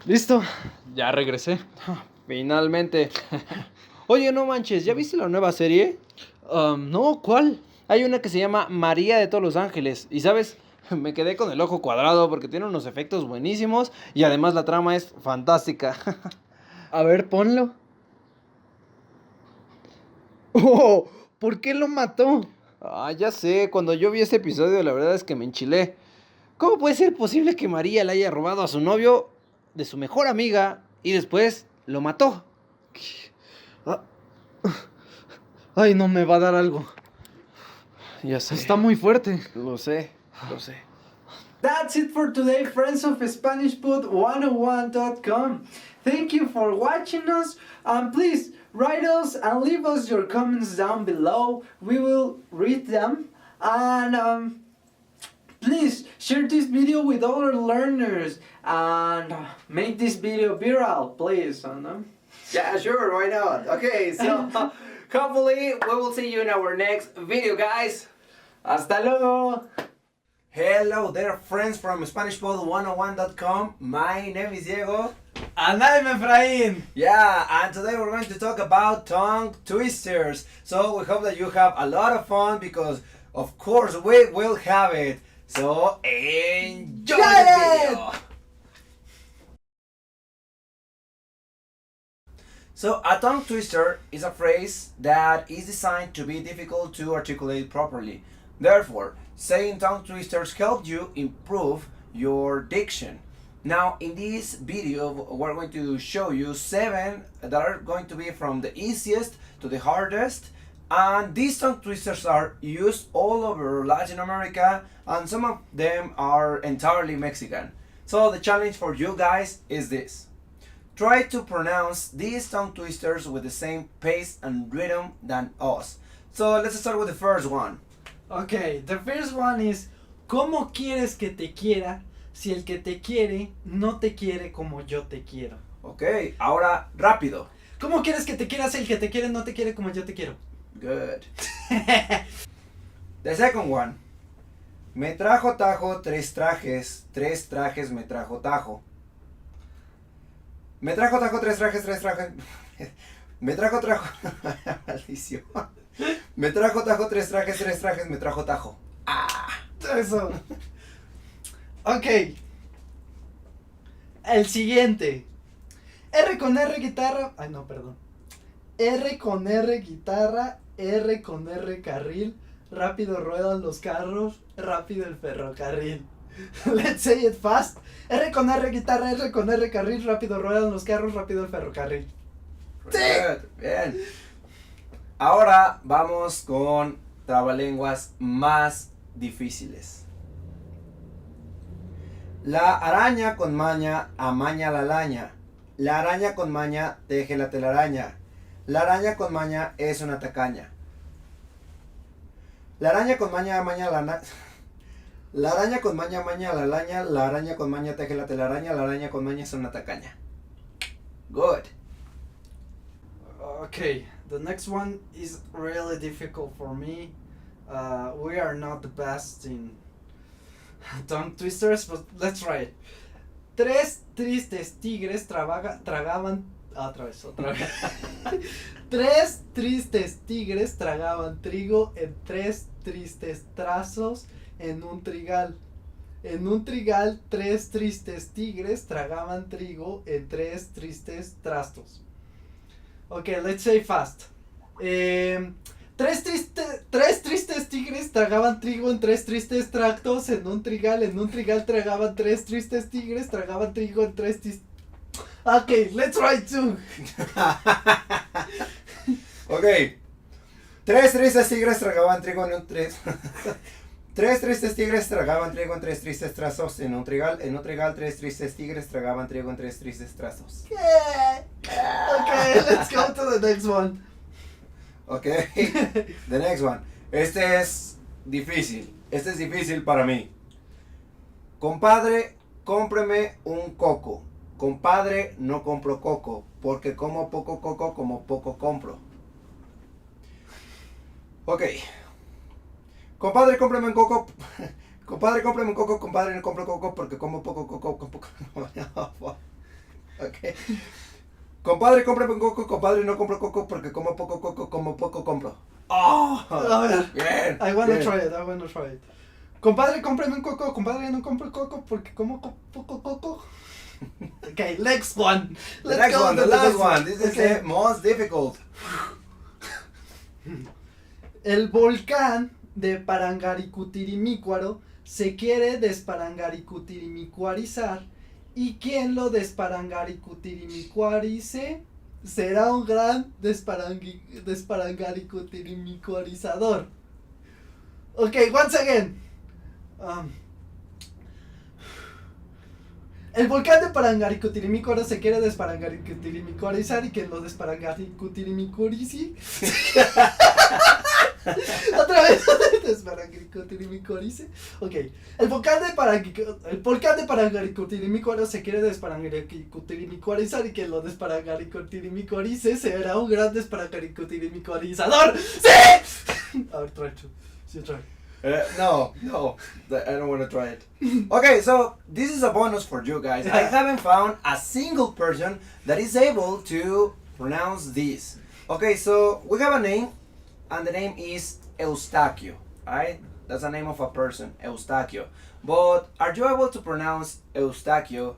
Listo, ya regresé. Finalmente. Oye, no manches, ¿ya viste la nueva serie? No, ¿cuál? Hay una que se llama María de todos los Ángeles. Y sabes, me quedé con el ojo cuadrado porque tiene unos efectos buenísimos y además la trama es fantástica. A ver, ponlo. Oh, ¿por qué lo mató? Ya sé, cuando yo vi ese episodio la verdad es que me enchilé. ¿Cómo puede ser posible que María le haya robado a su novio de su mejor amiga y después lo mató? Ah. Ay, no me va a dar algo. Ya sé. Está muy fuerte. Lo sé. That's it for today, friends of SpanishPod101.com. Thank you for watching us, and please write us and leave us your comments down below. We will read them, and please share this video with other learners and make this video viral, please. Yeah, sure, why not? Okay, so hopefully we will see you in our next video, guys. Hasta luego. Hello there, friends from SpanishPod101.com. My name is Diego. And I'm Efrain. Yeah, and today we're going to talk about tongue twisters. So we hope that you have a lot of fun because, of course, we will have it. So enjoy the video. So a tongue twister is a phrase that is designed to be difficult to articulate properly. Therefore, saying tongue twisters help you improve your diction. Now, in this video, we're going to show you 7 that are going to be from the easiest to the hardest. And these tongue twisters are used all over Latin America, and some of them are entirely Mexican. So the challenge for you guys is this. Try to pronounce these tongue twisters with the same pace and rhythm than us. So let's start with the first one. Okay, the first one is ¿Cómo quieres que te quiera si el que te quiere no te quiere como yo te quiero? Okay, ahora rápido. ¿Cómo quieres que te quiera si el que te quiere no te quiere como yo te quiero? Good. The second one. Me trajo Tajo 3 trajes me trajo Tajo. Me trajo Tajo 3 trajes. Me trajo maldición. Me trajo Tajo 3 trajes, me trajo Tajo. Eso. Ok. El siguiente. R con R guitarra. Ay, no, perdón. R con R guitarra. R con R carril. Rápido ruedan los carros. Rápido el ferrocarril. Let's say it fast. R con R guitarra. R con R carril. Rápido ruedan los carros. Rápido el ferrocarril. ¡Sí! Bien. Ahora vamos con trabalenguas más difíciles. La araña con maña amaña la araña. La araña con maña teje la telaraña. La araña con maña es una tacaña. La araña con maña amaña la La araña con maña amaña la araña. La araña con maña teje la telaraña. La araña con maña es una tacaña. Good. Okay, the next one is really difficult for me. We are not the best in tongue twisters, but let's try it. 3 tristes tigres tragaban... otra vez. 3 tristes tigres tragaban trigo en 3 tristes trazos en un trigal. En un trigal, 3 tristes tigres tragaban trigo en 3 tristes trastos. Okay, let's say fast. 3 tristes tigres tragaban trigo en 3 tristes tractos en un trigal tragaban 3 tristes tigres tragaban trigo en 3 tristes... Okay, let's try two. Okay. 3 tristes tigres tragaban trigo en un 3 tristes tigres tragaban trigo en 3 tristes trazos en un trigal. En un trigal, 3 tristes tigres tragaban trigo en 3 tristes trazos. Okay, let's go to the next one. Okay. The next one. Este es difícil. Este es difícil para mí. Compadre, cómpreme un coco. Compadre, no compro coco, porque como poco coco, como poco compro. Ok. Compadre, cómpreme un coco. Compadre, cómprame un coco. Compadre, no compro coco, porque como poco coco, con poco. Ok. Compadre, cómprame un coco. Compadre, no compro coco, porque como poco coco, como poco compro. Oh, A ver. bien. I wanna bien. try it, I wanna try it. Compadre, cómprame un coco. Compadre, no compro coco porque como poco coco. Okay, next one. The Let's next go one, to the last one. This is Okay. the most difficult. El volcán de Parangaricutirimícuaro se quiere desparangaricutirimícuarizar y quien lo desparangaricutirimícuarice será un gran desparangaricutirimícuarizador. Okay, once again. El volcán de Parangaricutirimícuaro se quiere desparangaricutirimícuarizar y quien lo desparangaricutirimícuarice otra vez, desparangaricutirimícuarice. Ok. El volcán de Parangaricutirimícuaro se quiere desparangaricutirimícuarizar y quien lo desparangaricutirimícuarice será un gran desparangaricutirimícuarizador. ¡Sí! A ver, try to. Sí, try. No, I don't want to try it. Okay, so this is a bonus for you guys. I haven't found a single person that is able to pronounce this. Okay, so we have a name, and the name is Eustaquio, right? That's the name of a person, Eustaquio. But are you able to pronounce Eustaquio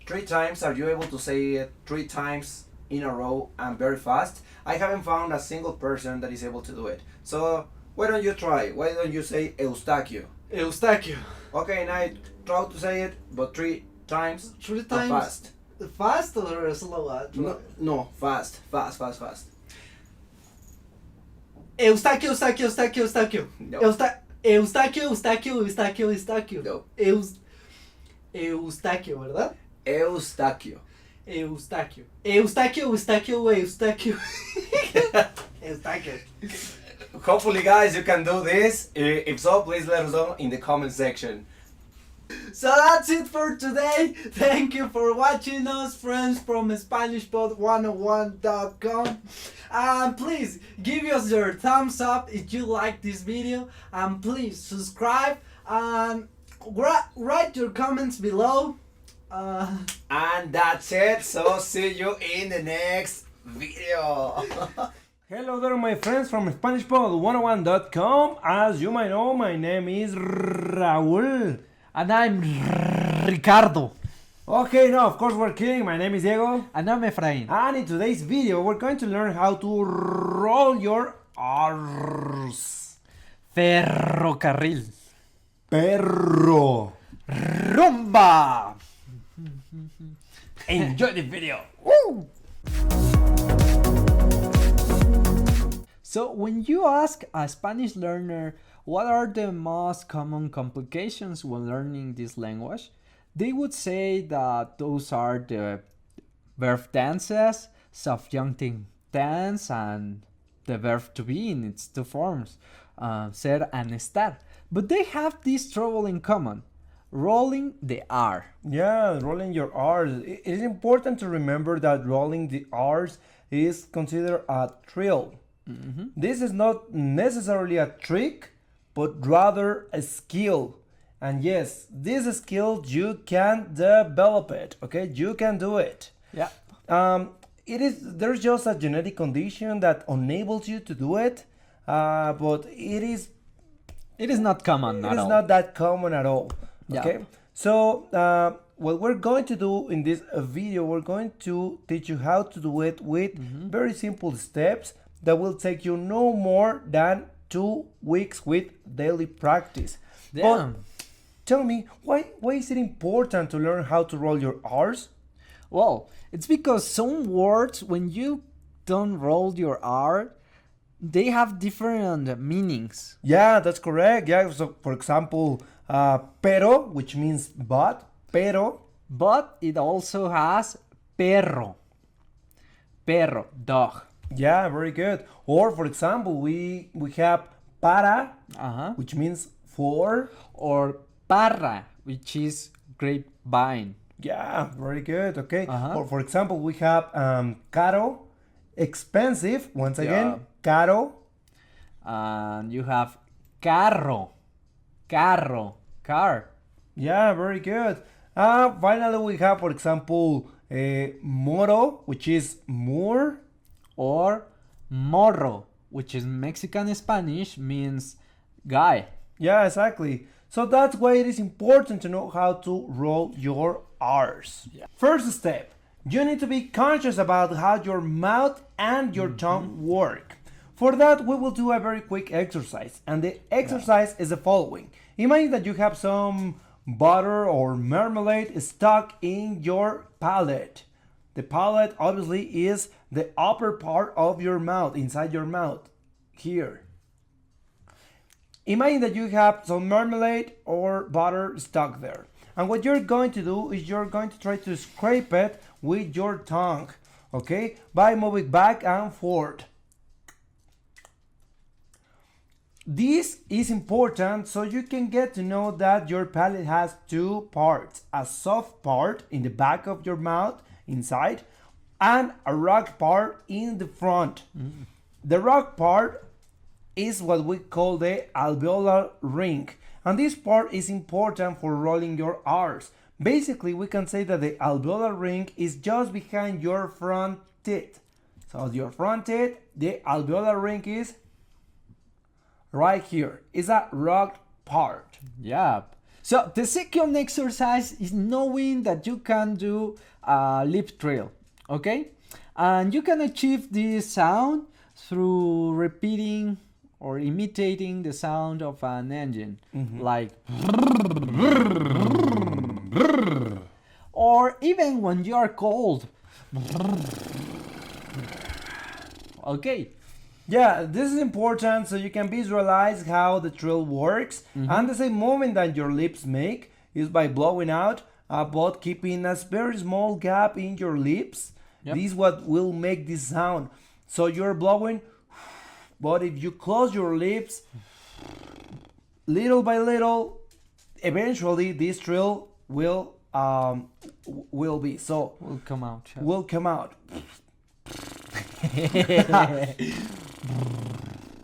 3 times? Are you able to say it 3 times in a row and very fast? I haven't found a single person that is able to do it. So why don't you try? Why don't you say Eustaquio? Eustaquio. Okay, and I try to say it, but 3 times. 3 and times. fast. Fast or slow? No, fast. Eustaquio. No. Eustaquio. No. Eustaquio, ¿verdad? Eustaquio. Eustaquio. Eustaquio. Hopefully, guys, you can do this. If so, please let us know in the comment section. So that's it for today. Thank you for watching us, friends from SpanishPod101.com. And please give us your thumbs up if you like this video. And please subscribe and write your comments below. And that's it. So see you in the next video. Hello there, my friends from SpanishPod101.com. As you might know, my name is Raul. And I'm Ricardo. Okay, no, of course we're kidding. My name is Diego. And I'm Efrain. And in today's video, we're going to learn how to roll your R's. Ferrocarril. Perro. Rumba. Enjoy the video. Woo! So when you ask a Spanish learner what are the most common complications when learning this language, they would say that those are the verb tenses, subjunctive tense, and the verb to be in its 2 forms, ser and estar. But they have this trouble in common, rolling the R. Yeah, rolling your R's. It is important to remember that rolling the R's is considered a trill. Mm-hmm. This is not necessarily a trick, but rather a skill. And yes, this skill you can develop it. Okay, you can do it. Yeah. There's just a genetic condition that enables you to do it, but it is not common at all. It is not that common at all. Okay, Yeah. so what we're going to do in this video, we're going to teach you how to do it with very simple steps that will take you no more than 2 weeks with daily practice. Yeah. But tell me, why is it important to learn how to roll your R's? Well, it's because some words, when you don't roll your R, they have different meanings. Yeah, that's correct. Yeah, so for example, pero, which means but, pero. But it also has perro. Perro, dog. Yeah, very good. Or for example, we have para, Uh-huh. which means for. Or parra, which is grapevine. Yeah, very good. Okay. Uh-huh. Or for example, we have caro, expensive. Once again, Yeah. caro. And you have carro, car. Yeah, very good. Finally, we have, for example, moro, which is moor. Or morro, which is Mexican Spanish, means guy. Yeah, exactly. So that's why it is important to know how to roll your R's. Yeah. First step, you need to be conscious about how your mouth and your tongue work. For that, we will do a very quick exercise, and the exercise is the following. Imagine that you have some butter or marmalade stuck in your palate. The palate obviously is the upper part of your mouth, inside your mouth, here. Imagine that you have some marmalade or butter stuck there. And what you're going to do is you're going to try to scrape it with your tongue, okay? By moving back and forth. This is important so you can get to know that your palate has two parts. A soft part in the back of your mouth, inside, and a rock part in the front. The rock part is what we call the alveolar ring, and this part is important for rolling your R's. Basically, we can say that the alveolar ring is just behind your front teeth. So your front teeth, the alveolar ring is right here. It's a rock part. Yeah. So the second exercise is knowing that you can do a lip trill, okay? And you can achieve this sound through repeating or imitating the sound of an engine, like, or even when you are cold. Okay. Yeah, this is important so you can visualize how the trill works. And the same movement that your lips make is by blowing out, but keeping a very small gap in your lips. Yep. This is what will make this sound. So you're blowing, but if you close your lips, little by little, eventually this trill will be. So Will come out. will come out.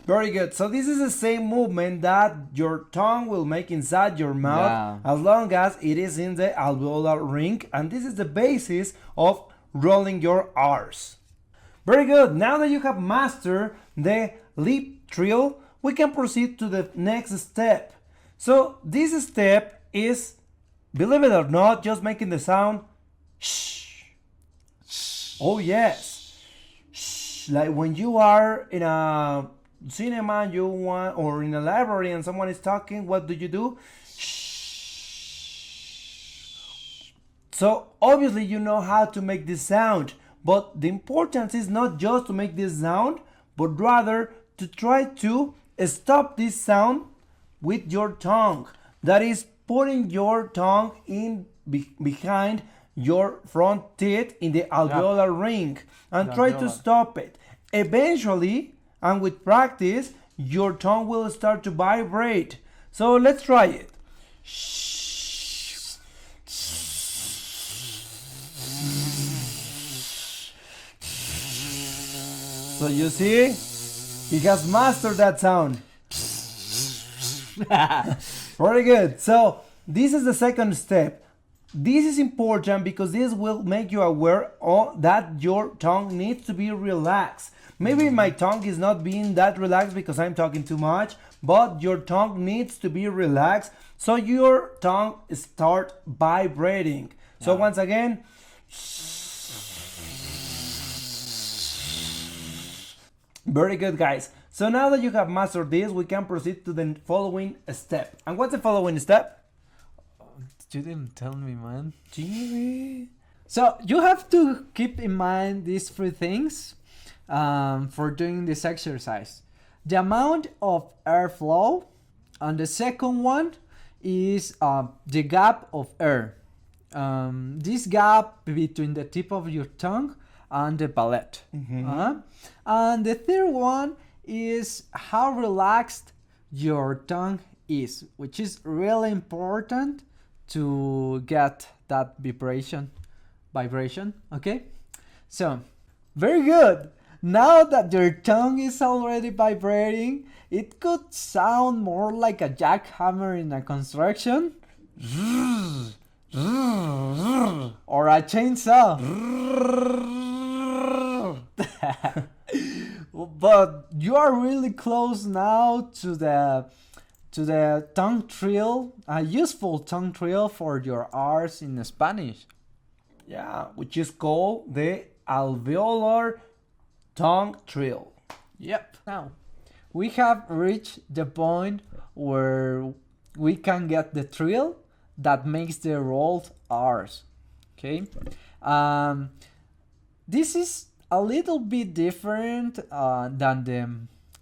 Very good. So this is the same movement that your tongue will make inside your mouth as long as it is in the alveolar ring, and this is the basis of rolling your R's. Very good. Now that you have mastered the lip trill, we can proceed to the next step. So this step is, believe it or not, just making the sound shh. Oh yes. Like when you are in a cinema, you want, or in a library and someone is talking, what do? Shh. So obviously you know how to make this sound, but the importance is not just to make this sound, but rather to try to stop this sound with your tongue. That is putting your tongue in behind your front teeth in the alveolar ring and try to stop it. Eventually, and with practice, your tongue will start to vibrate. So let's try it. So you see, he has mastered that sound. Very good. So this is the second step. This is important because this will make you aware that your tongue needs to be relaxed. Maybe my tongue is not being that relaxed because I'm talking too much, but your tongue needs to be relaxed so your tongue start vibrating. So once again, very good, guys. So now that you have mastered this, we can proceed to the following step. And what's the following step? You didn't tell me, man. Jimmy. So you have to keep in mind these three things for doing this exercise. The amount of airflow, and the second one is the gap of air. This gap between the tip of your tongue and the ballet. And the third one is how relaxed your tongue is, which is really important to get that vibration. Okay, so very good. Now that your tongue is already vibrating, it could sound more like a jackhammer in a construction or a chainsaw. But you are really close now to the tongue trill, a useful tongue trill for your R's in Spanish. Yeah, which is called the alveolar tongue trill. Yep. Now, we have reached the point where we can get the trill that makes the rolled R's. Okay. This is a little bit different than the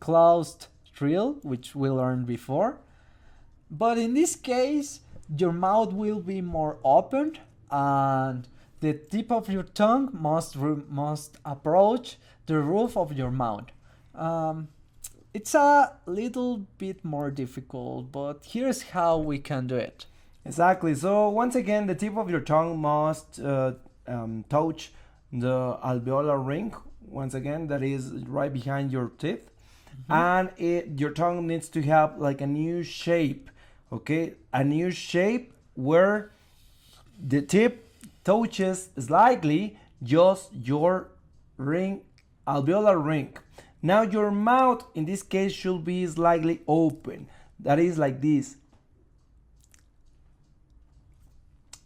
closed trill, which we learned before. But in this case, your mouth will be more open and the tip of your tongue must approach the roof of your mouth. It's a little bit more difficult, but here's how we can do it. Exactly. So once again, the tip of your tongue must touch the alveolar ring. Once again, that is right behind your teeth, and your tongue needs to have like a new shape. Okay, a new shape where the tip touches slightly just your ring, alveolar ring. Now your mouth in this case should be slightly open. That is like this.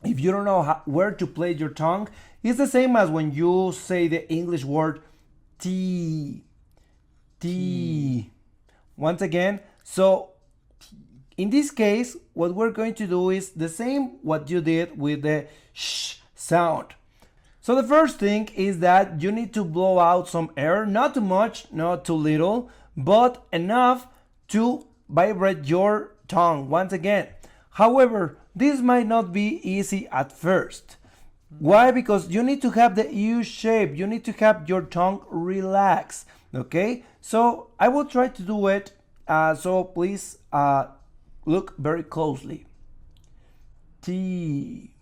If you don't know where to place your tongue, it's the same as when you say the English word T. Once again, so in this case, what we're going to do is the same what you did with the sh sound. So the first thing is that you need to blow out some air, not too much, not too little, but enough to vibrate your tongue once again. However, this might not be easy at first. Why? Because you need to have the U shape. You need to have your tongue relaxed. Okay? So I will try to do it. So please look very closely. T.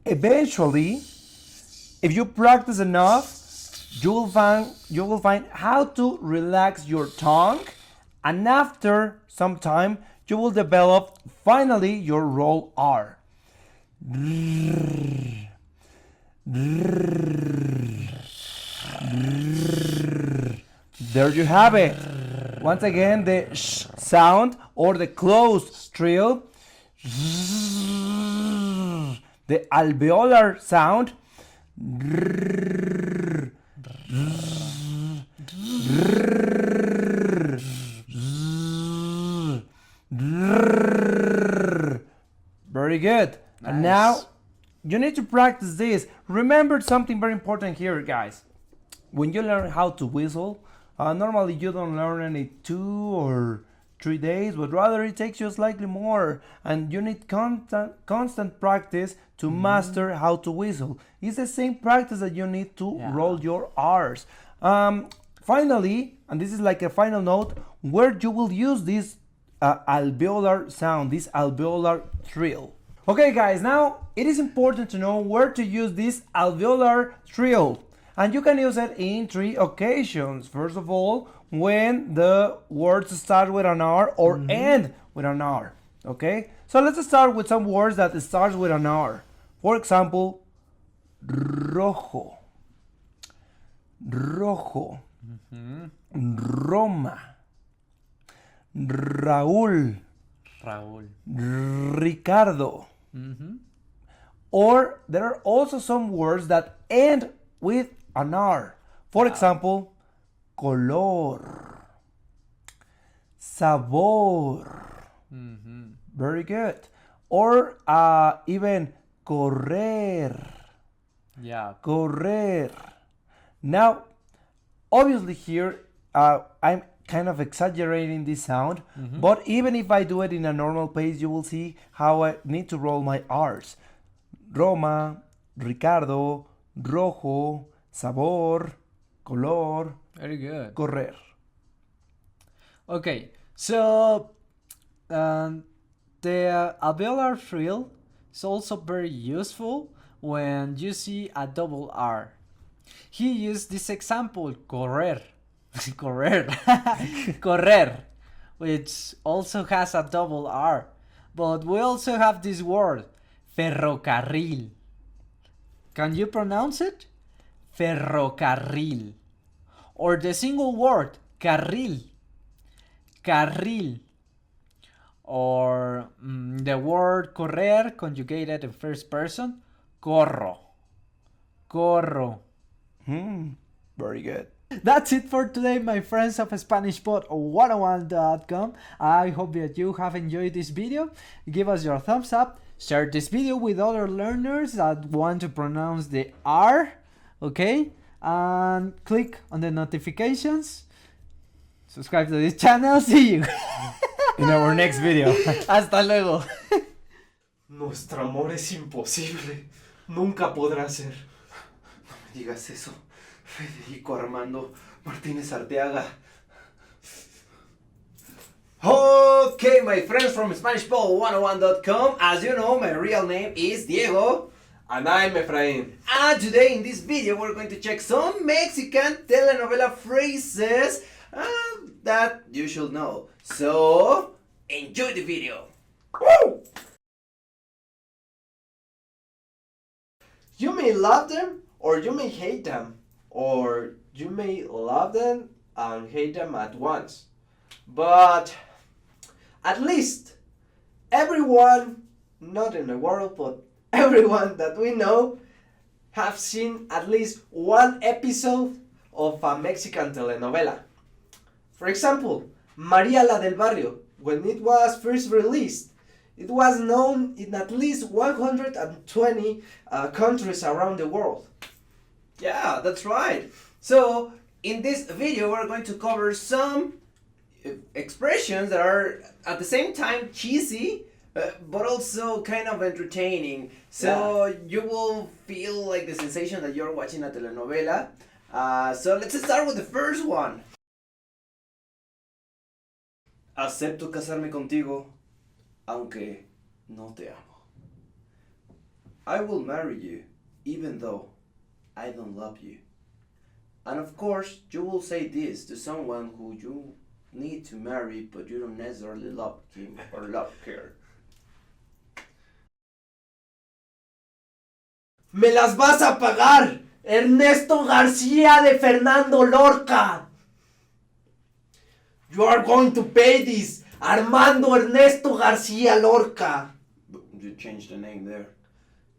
Eventually, if you practice enough, you will find how to relax your tongue, and after some time you will develop finally your roll R. There you have it. Once again, the sh sound or the closed trill, the alveolar sound, very good. Nice. And now you need to practice this. Remember something very important here, guys. When you learn how to whistle, normally you don't learn it 2 or 3 days, but rather it takes you slightly more, and you need constant practice to master how to whistle. It's the same practice that you need to roll your R's. Finally, and this is like a final note, where you will use this alveolar sound, this alveolar trill. Okay guys, now it is important to know where to use this alveolar trill. And you can use it in 3 occasions. First of all, when the words start with an R or end with an R. Okay? So let's start with some words that starts with an R. For example, rojo, Roma, Raúl, Ricardo. Or there are also some words that end with an R. For example, color, sabor. Very good. Or even correr. Correr. Now, obviously here I'm kind of exaggerating this sound, but even if I do it in a normal pace, you will see how I need to roll my R's. Roma, Ricardo, rojo, sabor, color, Very good. correr. Okay, so the alveolar trill is also very useful when you see a double R. He used this example, correr, correr, correr, which also has a double R. But we also have this word, ferrocarril. Can you pronounce it? Ferrocarril. Or the single word, carril, carril. Or the word correr conjugated in first person, corro, corro. Very good. That's it for today, my friends of SpanishPod101.com. I hope that you have enjoyed this video. Give us your thumbs up. Share this video with other learners that want to pronounce the R. Okay? And click on the notifications. Subscribe to this channel. See you In our next video. Hasta luego. Nuestro amor es imposible. Nunca podrá ser. No me digas eso, Federico Armando Martínez Arteaga. Okay, my friends from SpanishPod101.com. As you know, my real name is Diego. And I'm Efraín. And today in this video, we're going to check some Mexican telenovela phrases that you should know. So, enjoy the video. Woo! You may love them or you may hate them. Or you may love them and hate them at once. But at least everyone, not in the world, but everyone that we know have seen at least one episode of a Mexican telenovela. For example, María la del Barrio, when it was first released, it was known in at least 120 countries around the world. Yeah, that's right. So, in this video, we're going to cover some expressions that are at the same time cheesy, but also kind of entertaining. So, you will feel like the sensation that you're watching a telenovela. So, let's start with the first one. Acepto casarme contigo, aunque no te amo. I will marry you, even though I don't love you. And of course, you will say this to someone who you need to marry, but you don't necessarily love him or love her. ¡Me las vas a pagar! Ernesto García de Fernando Lorca! You are going to pay this! Armando Ernesto García Lorca! You changed the name there.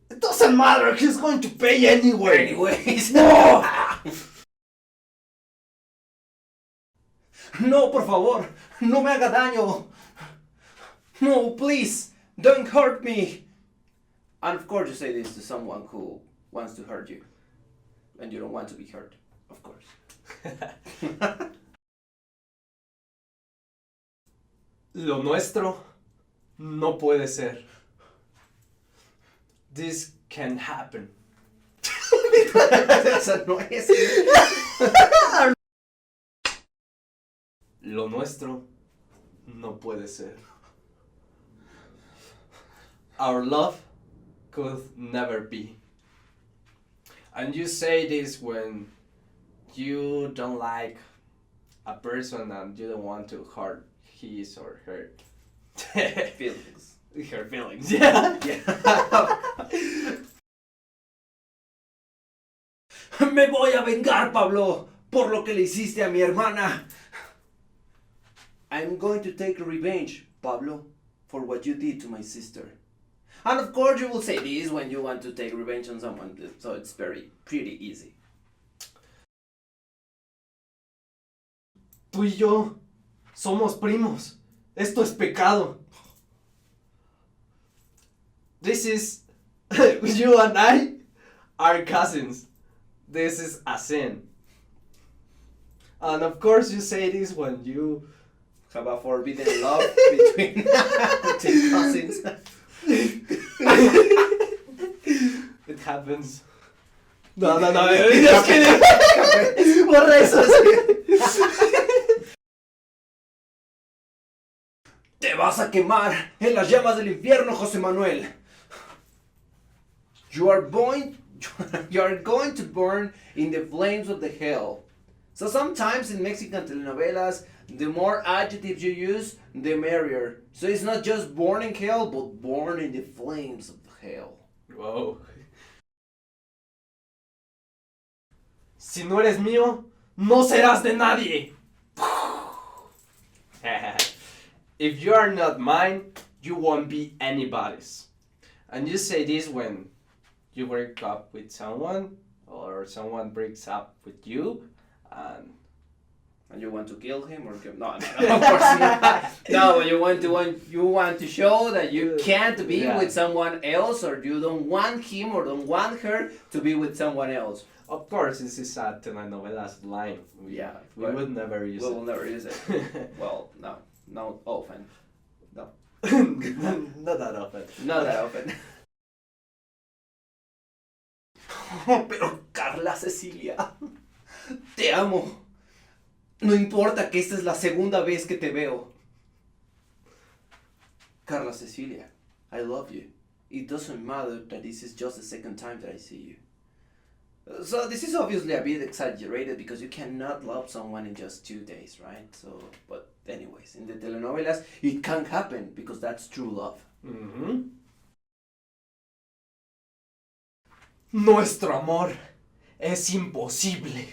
It doesn't matter, he's going to pay anyway! Anyways. No! No, por favor, no me haga daño. No, please, don't hurt me. And of course you say this to someone who wants to hurt you. And you don't want to be hurt, of course. Lo nuestro no puede ser. This can happen. Esa no es. Lo nuestro no puede ser. Our love could never be. And you say this when you don't like a person and you don't want to hurt his or her Feelings. her feelings. Yeah. Me voy a vengar, Pablo, por lo que le hiciste a mi hermana. I'm going to take revenge, Pablo, for what you did to my sister. And of course you will say this when you want to take revenge on someone, so it's pretty easy. Tú y yo somos primos. Esto es pecado. This is you and I are cousins. This is a sin. And of course you say this when you Have a forbidden love between, between cousins. it happens. No, just kidding. Borra eso. Te vas a quemar en las llamas del infierno, José Manuel. You are going to burn in the flames of the hell. So sometimes in Mexican telenovelas, the more adjectives you use, the merrier. So it's not just born in hell, but born in the flames of the hell. Wow. Si no eres mío, no serás de nadie. If you are not mine, you won't be anybody's. And you say this when you break up with someone or someone breaks up with you and You want to kill him or no, of course not. No, you want to show that you can't be with someone else, or you don't want him or don't want her to be with someone else. Of course, this is a Telenovela's line. We would never use it. We will never use it. Well, no, not often. No. Not that often. Not that often. Pero Carla Cecilia, te amo. No importa que esta es la segunda vez que te veo. Carla Cecilia, I love you. It doesn't matter that this is just the second time that I see you. So this is obviously a bit exaggerated because you cannot love someone in just 2 days, right? So, but anyways, in the telenovelas, it can happen because that's true love. Mm-hmm. Nuestro amor es imposible.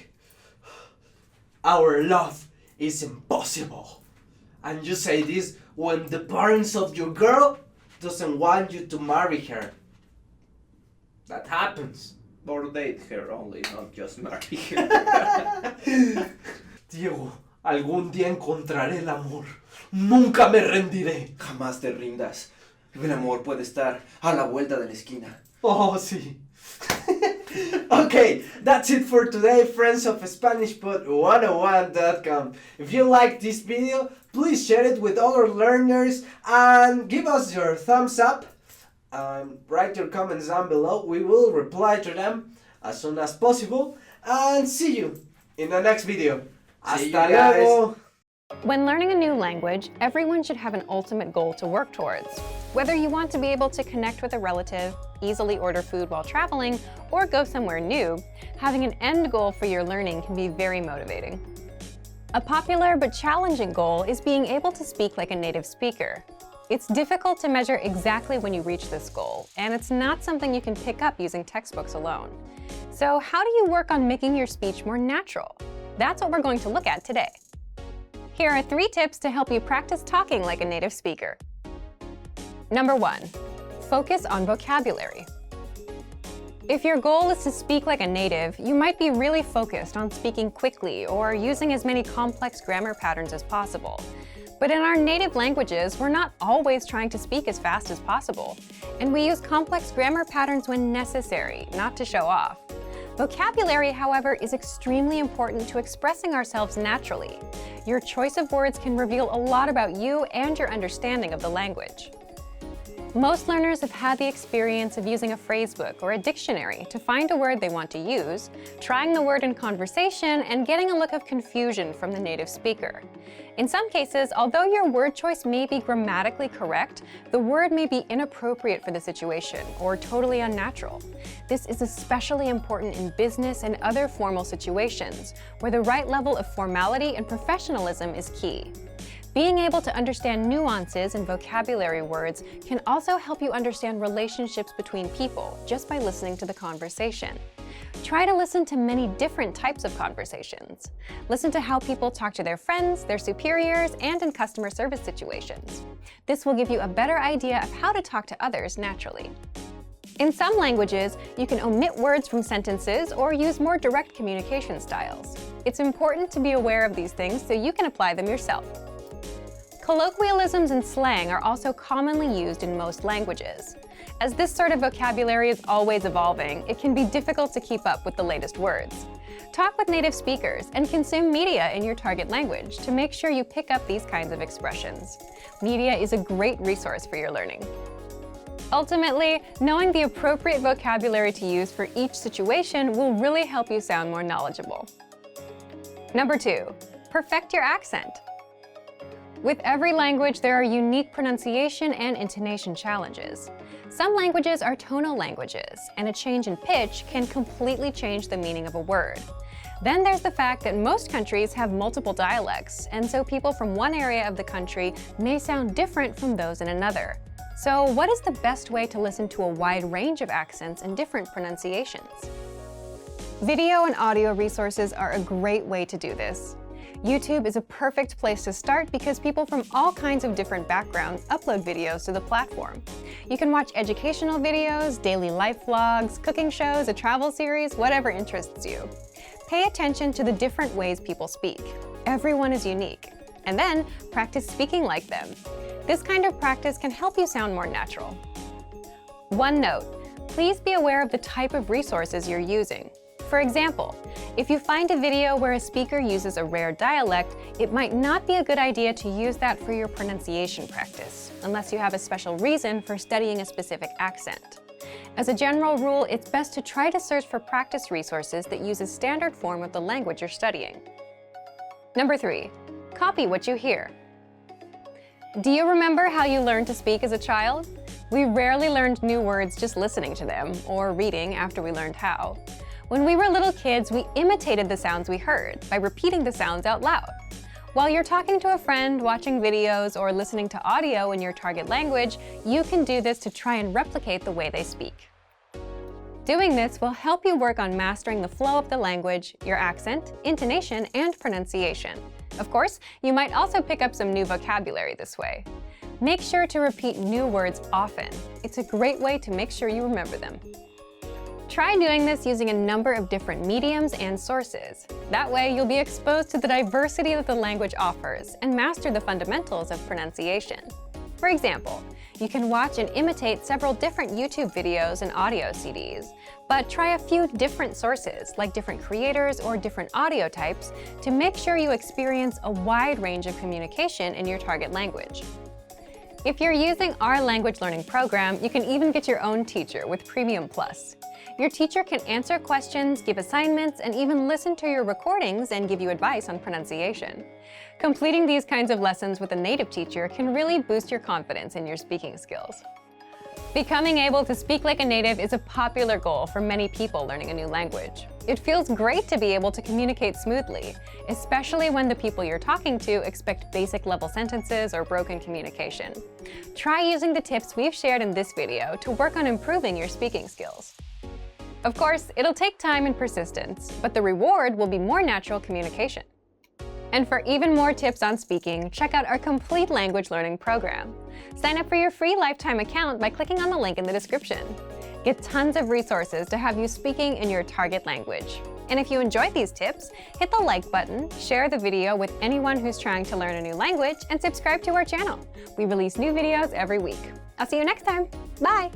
Our love is impossible. And you say this when the parents of your girl doesn't want you to marry her. That happens. Or date her only, not just marry her. Diego, algún día encontraré el amor. Nunca me rendiré. Jamás te rindas. El amor puede estar a la vuelta de la esquina. Oh, sí. Okay, that's it for today, friends of SpanishPod101.com. If you like this video, please share it with other learners and give us your thumbs up. Write your comments down below. We will reply to them as soon as possible. And see you in the next video. See you Hasta guys. luego. When learning a new language, everyone should have an ultimate goal to work towards. Whether you want to be able to connect with a relative, easily order food while traveling, or go somewhere new, having an end goal for your learning can be very motivating. A popular but challenging goal is being able to speak like a native speaker. It's difficult to measure exactly when you reach this goal, and it's not something you can pick up using textbooks alone. So how do you work on making your speech more natural? That's what we're going to look at today. Here are 3 tips to help you practice talking like a native speaker. Number 1, focus on vocabulary. If your goal is to speak like a native, you might be really focused on speaking quickly or using as many complex grammar patterns as possible. But in our native languages, we're not always trying to speak as fast as possible, and we use complex grammar patterns when necessary, not to show off. Vocabulary, however, is extremely important to expressing ourselves naturally. Your choice of words can reveal a lot about you and your understanding of the language. Most learners have had the experience of using a phrasebook or a dictionary to find a word they want to use, trying the word in conversation, and getting a look of confusion from the native speaker. In some cases, although your word choice may be grammatically correct, the word may be inappropriate for the situation or totally unnatural. This is especially important in business and other formal situations, where the right level of formality and professionalism is key. Being able to understand nuances in vocabulary words can also help you understand relationships between people just by listening to the conversation. Try to listen to many different types of conversations. Listen to how people talk to their friends, their superiors, and in customer service situations. This will give you a better idea of how to talk to others naturally. In some languages, you can omit words from sentences or use more direct communication styles. It's important to be aware of these things so you can apply them yourself. Colloquialisms and slang are also commonly used in most languages. As this sort of vocabulary is always evolving, it can be difficult to keep up with the latest words. Talk with native speakers and consume media in your target language to make sure you pick up these kinds of expressions. Media is a great resource for your learning. Ultimately, knowing the appropriate vocabulary to use for each situation will really help you sound more knowledgeable. Number 2, perfect your accent. With every language, there are unique pronunciation and intonation challenges. Some languages are tonal languages, and a change in pitch can completely change the meaning of a word. Then there's the fact that most countries have multiple dialects, and so people from one area of the country may sound different from those in another. So what is the best way to listen to a wide range of accents and different pronunciations? Video and audio resources are a great way to do this. YouTube is a perfect place to start because people from all kinds of different backgrounds upload videos to the platform. You can watch educational videos, daily life vlogs, cooking shows, a travel series, whatever interests you. Pay attention to the different ways people speak. Everyone is unique. And then practice speaking like them. This kind of practice can help you sound more natural. One note, please be aware of the type of resources you're using. For example, if you find a video where a speaker uses a rare dialect, it might not be a good idea to use that for your pronunciation practice, unless you have a special reason for studying a specific accent. As a general rule, it's best to try to search for practice resources that use a standard form of the language you're studying. Number 3, copy what you hear. Do you remember how you learned to speak as a child? We rarely learned new words just listening to them, or reading after we learned how. When we were little kids, we imitated the sounds we heard by repeating the sounds out loud. While you're talking to a friend, watching videos, or listening to audio in your target language, you can do this to try and replicate the way they speak. Doing this will help you work on mastering the flow of the language, your accent, intonation, and pronunciation. Of course, you might also pick up some new vocabulary this way. Make sure to repeat new words often. It's a great way to make sure you remember them. Try doing this using a number of different mediums and sources. That way, you'll be exposed to the diversity that the language offers and master the fundamentals of pronunciation. For example, you can watch and imitate several different YouTube videos and audio CDs, but try a few different sources, like different creators or different audio types, to make sure you experience a wide range of communication in your target language. If you're using our language learning program, you can even get your own teacher with Premium Plus. Your teacher can answer questions, give assignments, and even listen to your recordings and give you advice on pronunciation. Completing these kinds of lessons with a native teacher can really boost your confidence in your speaking skills. Becoming able to speak like a native is a popular goal for many people learning a new language. It feels great to be able to communicate smoothly, especially when the people you're talking to expect basic level sentences or broken communication. Try using the tips we've shared in this video to work on improving your speaking skills. Of course, it'll take time and persistence, but the reward will be more natural communication. And for even more tips on speaking, check out our complete language learning program. Sign up for your free lifetime account by clicking on the link in the description. Get tons of resources to have you speaking in your target language. And if you enjoyed these tips, hit the like button, share the video with anyone who's trying to learn a new language, and subscribe to our channel. We release new videos every week. I'll see you next time. Bye!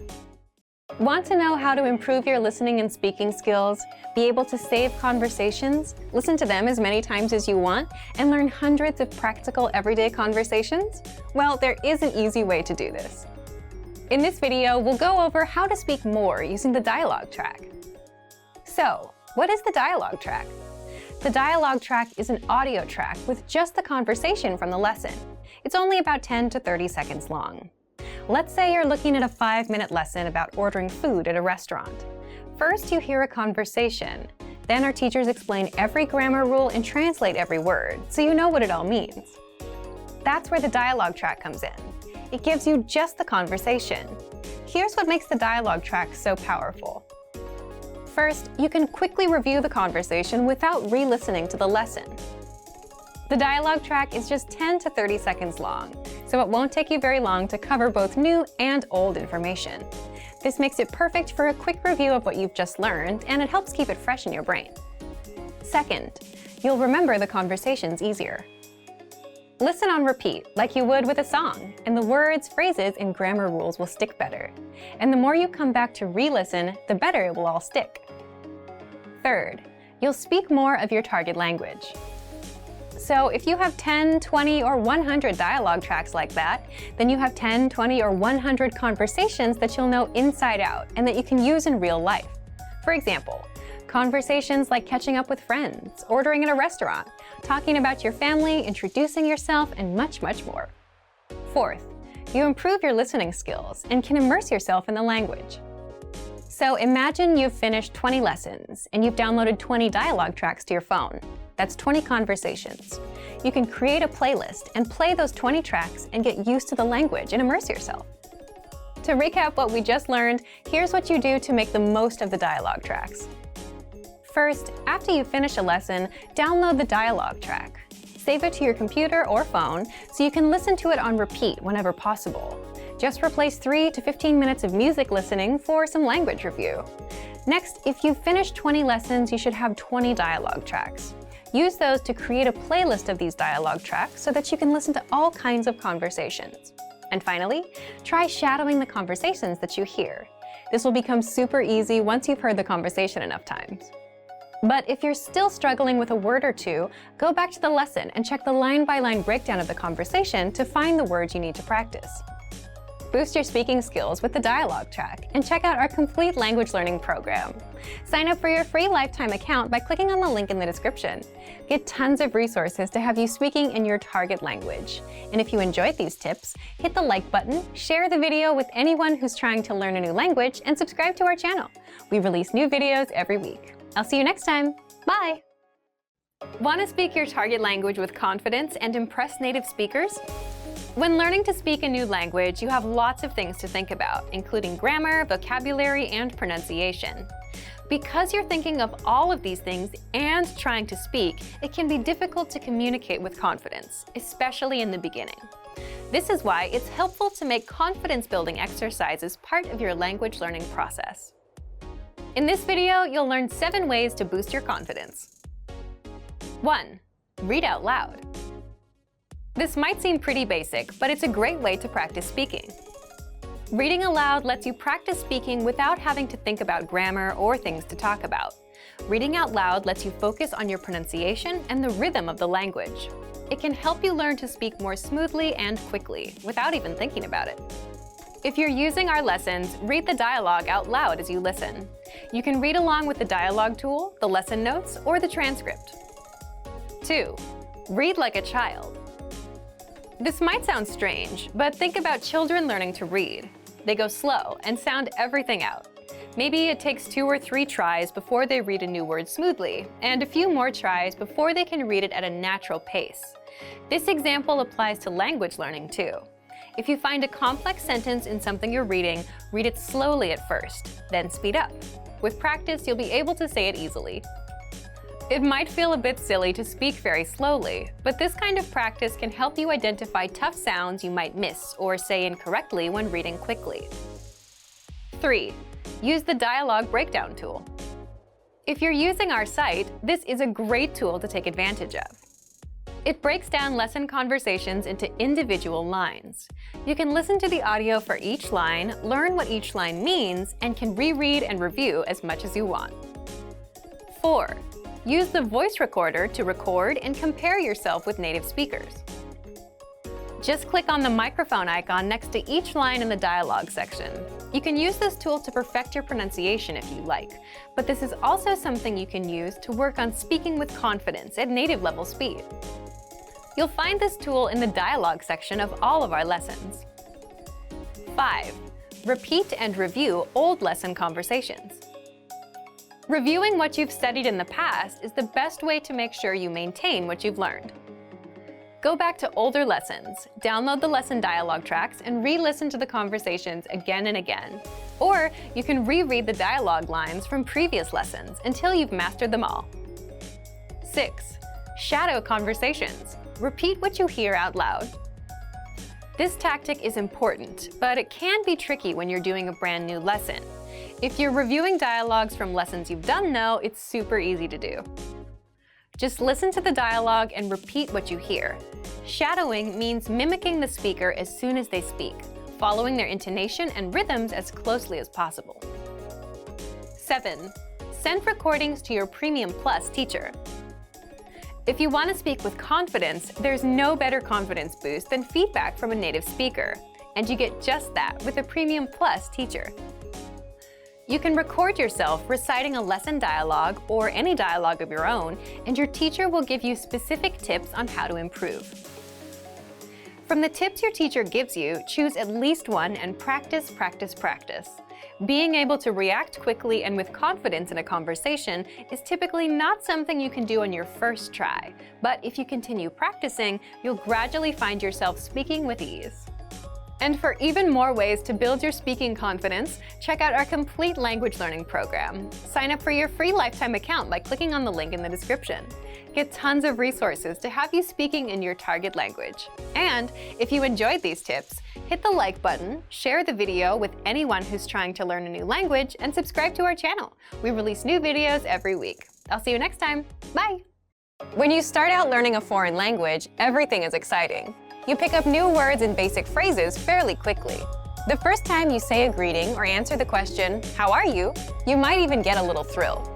Want to know how to improve your listening and speaking skills, be able to save conversations, listen to them as many times as you want, and learn hundreds of practical everyday conversations? Well, there is an easy way to do this. In this video, we'll go over how to speak more using the dialogue track. So, what is the dialogue track? The dialogue track is an audio track with just the conversation from the lesson. It's only about 10 to 30 seconds long. Let's say you're looking at a 5-minute lesson about ordering food at a restaurant. First, you hear a conversation. Then our teachers explain every grammar rule and translate every word, so you know what it all means. That's where the dialogue track comes in. It gives you just the conversation. Here's what makes the dialogue track so powerful. First, you can quickly review the conversation without re-listening to the lesson. The dialogue track is just 10 to 30 seconds long, so it won't take you very long to cover both new and old information. This makes it perfect for a quick review of what you've just learned, and it helps keep it fresh in your brain. Second, you'll remember the conversations easier. Listen on repeat, like you would with a song, and the words, phrases, and grammar rules will stick better. And the more you come back to re-listen, the better it will all stick. Third, you'll speak more of your target language. So if you have 10, 20, or 100 dialogue tracks like that, then you have 10, 20, or 100 conversations that you'll know inside out and that you can use in real life. For example, conversations like catching up with friends, ordering at a restaurant, talking about your family, introducing yourself, and much, much more. Fourth, you improve your listening skills and can immerse yourself in the language. So imagine you've finished 20 lessons and you've downloaded 20 dialogue tracks to your phone. That's 20 conversations. You can create a playlist and play those 20 tracks and get used to the language and immerse yourself. To recap what we just learned, here's what you do to make the most of the dialogue tracks. First, after you finish a lesson, download the dialogue track. Save it to your computer or phone so you can listen to it on repeat whenever possible. Just replace 3 to 15 minutes of music listening for some language review. Next, if you've finished 20 lessons, you should have 20 dialogue tracks. Use those to create a playlist of these dialogue tracks so that you can listen to all kinds of conversations. And finally, try shadowing the conversations that you hear. This will become super easy once you've heard the conversation enough times. But if you're still struggling with a word or two, go back to the lesson and check the line-by-line breakdown of the conversation to find the words you need to practice. Boost your speaking skills with the dialogue track and check out our complete language learning program. Sign up for your free lifetime account by clicking on the link in the description. Get tons of resources to have you speaking in your target language. And if you enjoyed these tips, hit the like button, share the video with anyone who's trying to learn a new language, and subscribe to our channel. We release new videos every week. I'll see you next time. Bye! Want to speak your target language with confidence and impress native speakers? When learning to speak a new language, you have lots of things to think about, including grammar, vocabulary, and pronunciation. Because you're thinking of all of these things and trying to speak, it can be difficult to communicate with confidence, especially in the beginning. This is why it's helpful to make confidence-building exercises part of your language learning process. In this video, you'll learn 7 ways to boost your confidence. 1. Read out loud. This might seem pretty basic, but it's a great way to practice speaking. Reading aloud lets you practice speaking without having to think about grammar or things to talk about. Reading out loud lets you focus on your pronunciation and the rhythm of the language. It can help you learn to speak more smoothly and quickly, without even thinking about it. If you're using our lessons, read the dialogue out loud as you listen. You can read along with the dialogue tool, the lesson notes, or the transcript. 2. Read like a child. This might sound strange, but think about children learning to read. They go slow and sound everything out. Maybe it takes 2 or 3 tries before they read a new word smoothly, and a few more tries before they can read it at a natural pace. This example applies to language learning too. If you find a complex sentence in something you're reading, read it slowly at first, then speed up. With practice, you'll be able to say it easily. It might feel a bit silly to speak very slowly, but this kind of practice can help you identify tough sounds you might miss or say incorrectly when reading quickly. 3. Use the dialogue breakdown tool. If you're using our site, this is a great tool to take advantage of. It breaks down lesson conversations into individual lines. You can listen to the audio for each line, learn what each line means, and can reread and review as much as you want. 4. Use the voice recorder to record and compare yourself with native speakers. Just click on the microphone icon next to each line in the dialogue section. You can use this tool to perfect your pronunciation if you like, but this is also something you can use to work on speaking with confidence at native level speed. You'll find this tool in the dialogue section of all of our lessons. 5. Repeat and review old lesson conversations. Reviewing what you've studied in the past is the best way to make sure you maintain what you've learned. Go back to older lessons, download the lesson dialogue tracks, and re-listen to the conversations again and again. Or you can reread the dialogue lines from previous lessons until you've mastered them all. 6. Shadow conversations. Repeat what you hear out loud. This tactic is important, but it can be tricky when you're doing a brand new lesson. If you're reviewing dialogues from lessons you've done though, it's super easy to do. Just listen to the dialogue and repeat what you hear. Shadowing means mimicking the speaker as soon as they speak, following their intonation and rhythms as closely as possible. 7. send recordings to your Premium Plus teacher. If you want to speak with confidence, there's no better confidence boost than feedback from a native speaker, and you get just that with a Premium Plus teacher. You can record yourself reciting a lesson dialogue or any dialogue of your own, and your teacher will give you specific tips on how to improve. From the tips your teacher gives you, choose at least one and practice, practice, practice. Being able to react quickly and with confidence in a conversation is typically not something you can do on your first try, but if you continue practicing, you'll gradually find yourself speaking with ease. And for even more ways to build your speaking confidence, check out our complete language learning program. Sign up for your free lifetime account by clicking on the link in the description. Get tons of resources to have you speaking in your target language. And if you enjoyed these tips, hit the like button, share the video with anyone who's trying to learn a new language, and subscribe to our channel. We release new videos every week. I'll see you next time. Bye! When you start out learning a foreign language, everything is exciting. You pick up new words and basic phrases fairly quickly. The first time you say a greeting or answer the question, "How are you?" you might even get a little thrill.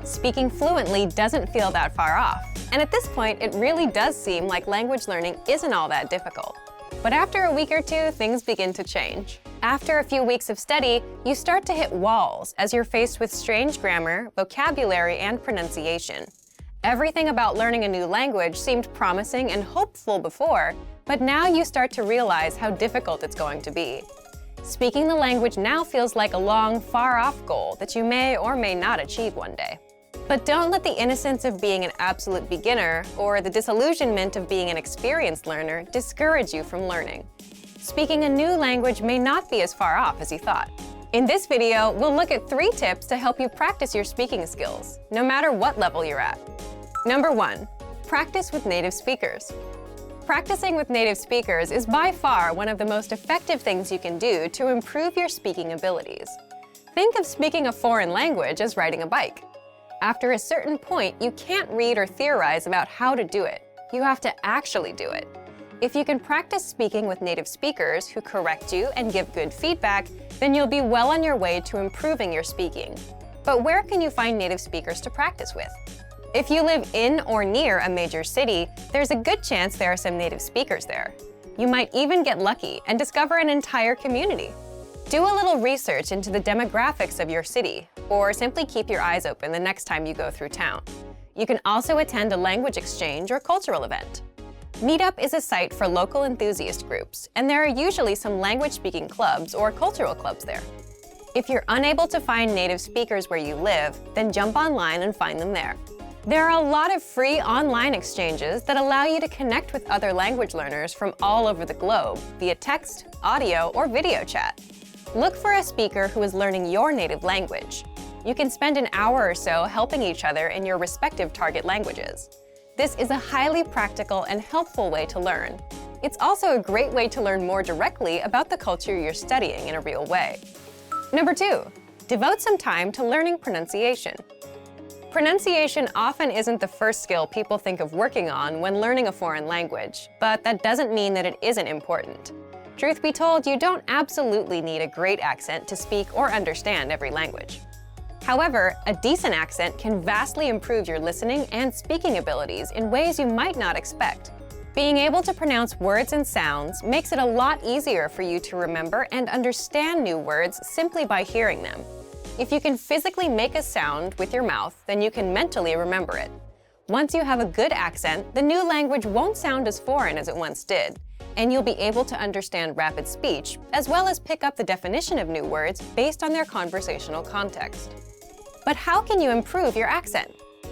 Speaking fluently doesn't feel that far off, and at this point, it really does seem like language learning isn't all that difficult. But after a week or two, things begin to change. After a few weeks of study, you start to hit walls as you're faced with strange grammar, vocabulary, and pronunciation. Everything about learning a new language seemed promising and hopeful before, but now you start to realize how difficult it's going to be. Speaking the language now feels like a long, far-off goal that you may or may not achieve one day. But don't let the innocence of being an absolute beginner or the disillusionment of being an experienced learner discourage you from learning. Speaking a new language may not be as far off as you thought. In this video, we'll look at 3 tips to help you practice your speaking skills, no matter what level you're at. Number 1, practice with native speakers. Practicing with native speakers is by far one of the most effective things you can do to improve your speaking abilities. Think of speaking a foreign language as riding a bike. After a certain point, you can't read or theorize about how to do it. You have to actually do it. If you can practice speaking with native speakers who correct you and give good feedback, then you'll be well on your way to improving your speaking. But where can you find native speakers to practice with? If you live in or near a major city, there's a good chance there are some native speakers there. You might even get lucky and discover an entire community. Do a little research into the demographics of your city, or simply keep your eyes open the next time you go through town. You can also attend a language exchange or cultural event. Meetup is a site for local enthusiast groups, and there are usually some language-speaking clubs or cultural clubs there. If you're unable to find native speakers where you live, then jump online and find them there. There are a lot of free online exchanges that allow you to connect with other language learners from all over the globe via text, audio, or video chat. Look for a speaker who is learning your native language. You can spend an hour or so helping each other in your respective target languages. This is a highly practical and helpful way to learn. It's also a great way to learn more directly about the culture you're studying in a real way. Number 2, devote some time to learning pronunciation. Pronunciation often isn't the first skill people think of working on when learning a foreign language, but that doesn't mean that it isn't important. Truth be told, you don't absolutely need a great accent to speak or understand every language. However, a decent accent can vastly improve your listening and speaking abilities in ways you might not expect. Being able to pronounce words and sounds makes it a lot easier for you to remember and understand new words simply by hearing them. If you can physically make a sound with your mouth, then you can mentally remember it. Once you have a good accent, the new language won't sound as foreign as it once did, and you'll be able to understand rapid speech, as well as pick up the definition of new words based on their conversational context. But how can you improve your accent?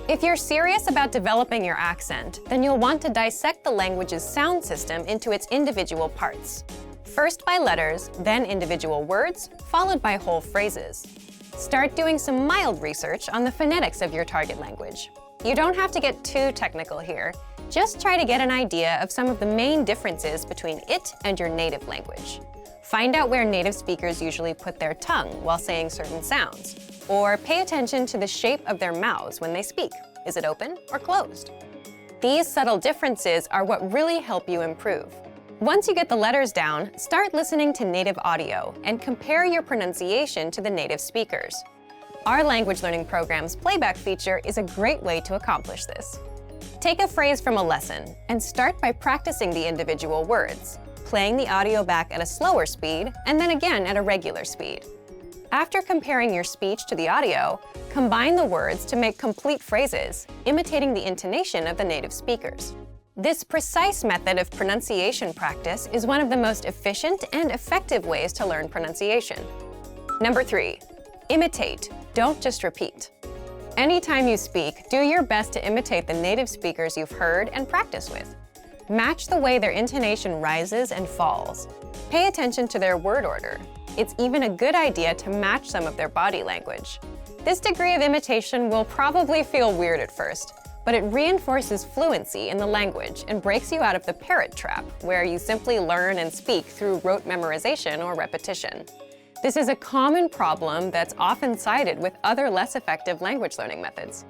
If you're serious about developing your accent, then you'll want to dissect the language's sound system into its individual parts. First by letters, then individual words, followed by whole phrases. Start doing some mild research on the phonetics of your target language. You don't have to get too technical here. Just try to get an idea of some of the main differences between it and your native language. Find out where native speakers usually put their tongue while saying certain sounds, or pay attention to the shape of their mouths when they speak. Is it open or closed? These subtle differences are what really help you improve. Once you get the letters down, start listening to native audio and compare your pronunciation to the native speakers. Our language learning program's playback feature is a great way to accomplish this. Take a phrase from a lesson and start by practicing the individual words, playing the audio back at a slower speed and then again at a regular speed. After comparing your speech to the audio, combine the words to make complete phrases, imitating the intonation of the native speakers. This precise method of pronunciation practice is one of the most efficient and effective ways to learn pronunciation. Number 3, imitate, don't just repeat. Anytime you speak, do your best to imitate the native speakers you've heard and practice with. Match the way their intonation rises and falls. Pay attention to their word order. It's even a good idea to match some of their body language. This degree of imitation will probably feel weird at first, but it reinforces fluency in the language and breaks you out of the parrot trap, where you simply learn and speak through rote memorization or repetition. This is a common problem that's often cited with other less effective language learning methods.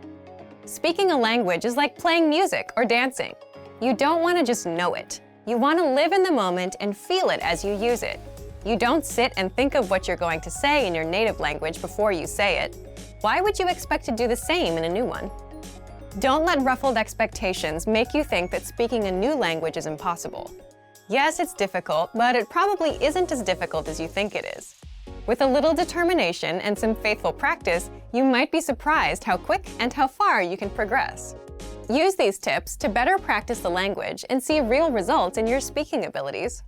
Speaking a language is like playing music or dancing. You don't want to just know it. You want to live in the moment and feel it as you use it. You don't sit and think of what you're going to say in your native language before you say it. Why would you expect to do the same in a new one? Don't let ruffled expectations make you think that speaking a new language is impossible. Yes, it's difficult, but it probably isn't as difficult as you think it is. With a little determination and some faithful practice, you might be surprised how quick and how far you can progress. Use these tips to better practice the language and see real results in your speaking abilities.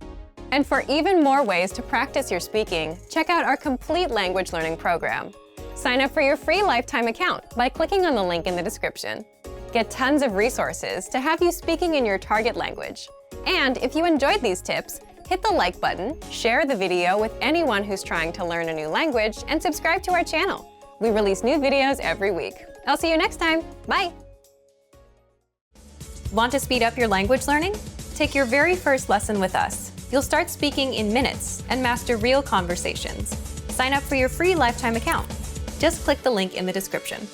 And for even more ways to practice your speaking, check out our complete language learning program. Sign up for your free lifetime account by clicking on the link in the description. Get tons of resources to have you speaking in your target language. And if you enjoyed these tips, hit the like button, share the video with anyone who's trying to learn a new language, and subscribe to our channel. We release new videos every week. I'll see you next time. Bye! Want to speed up your language learning? Take your very first lesson with us. You'll start speaking in minutes and master real conversations. Sign up for your free lifetime account. Just click the link in the description.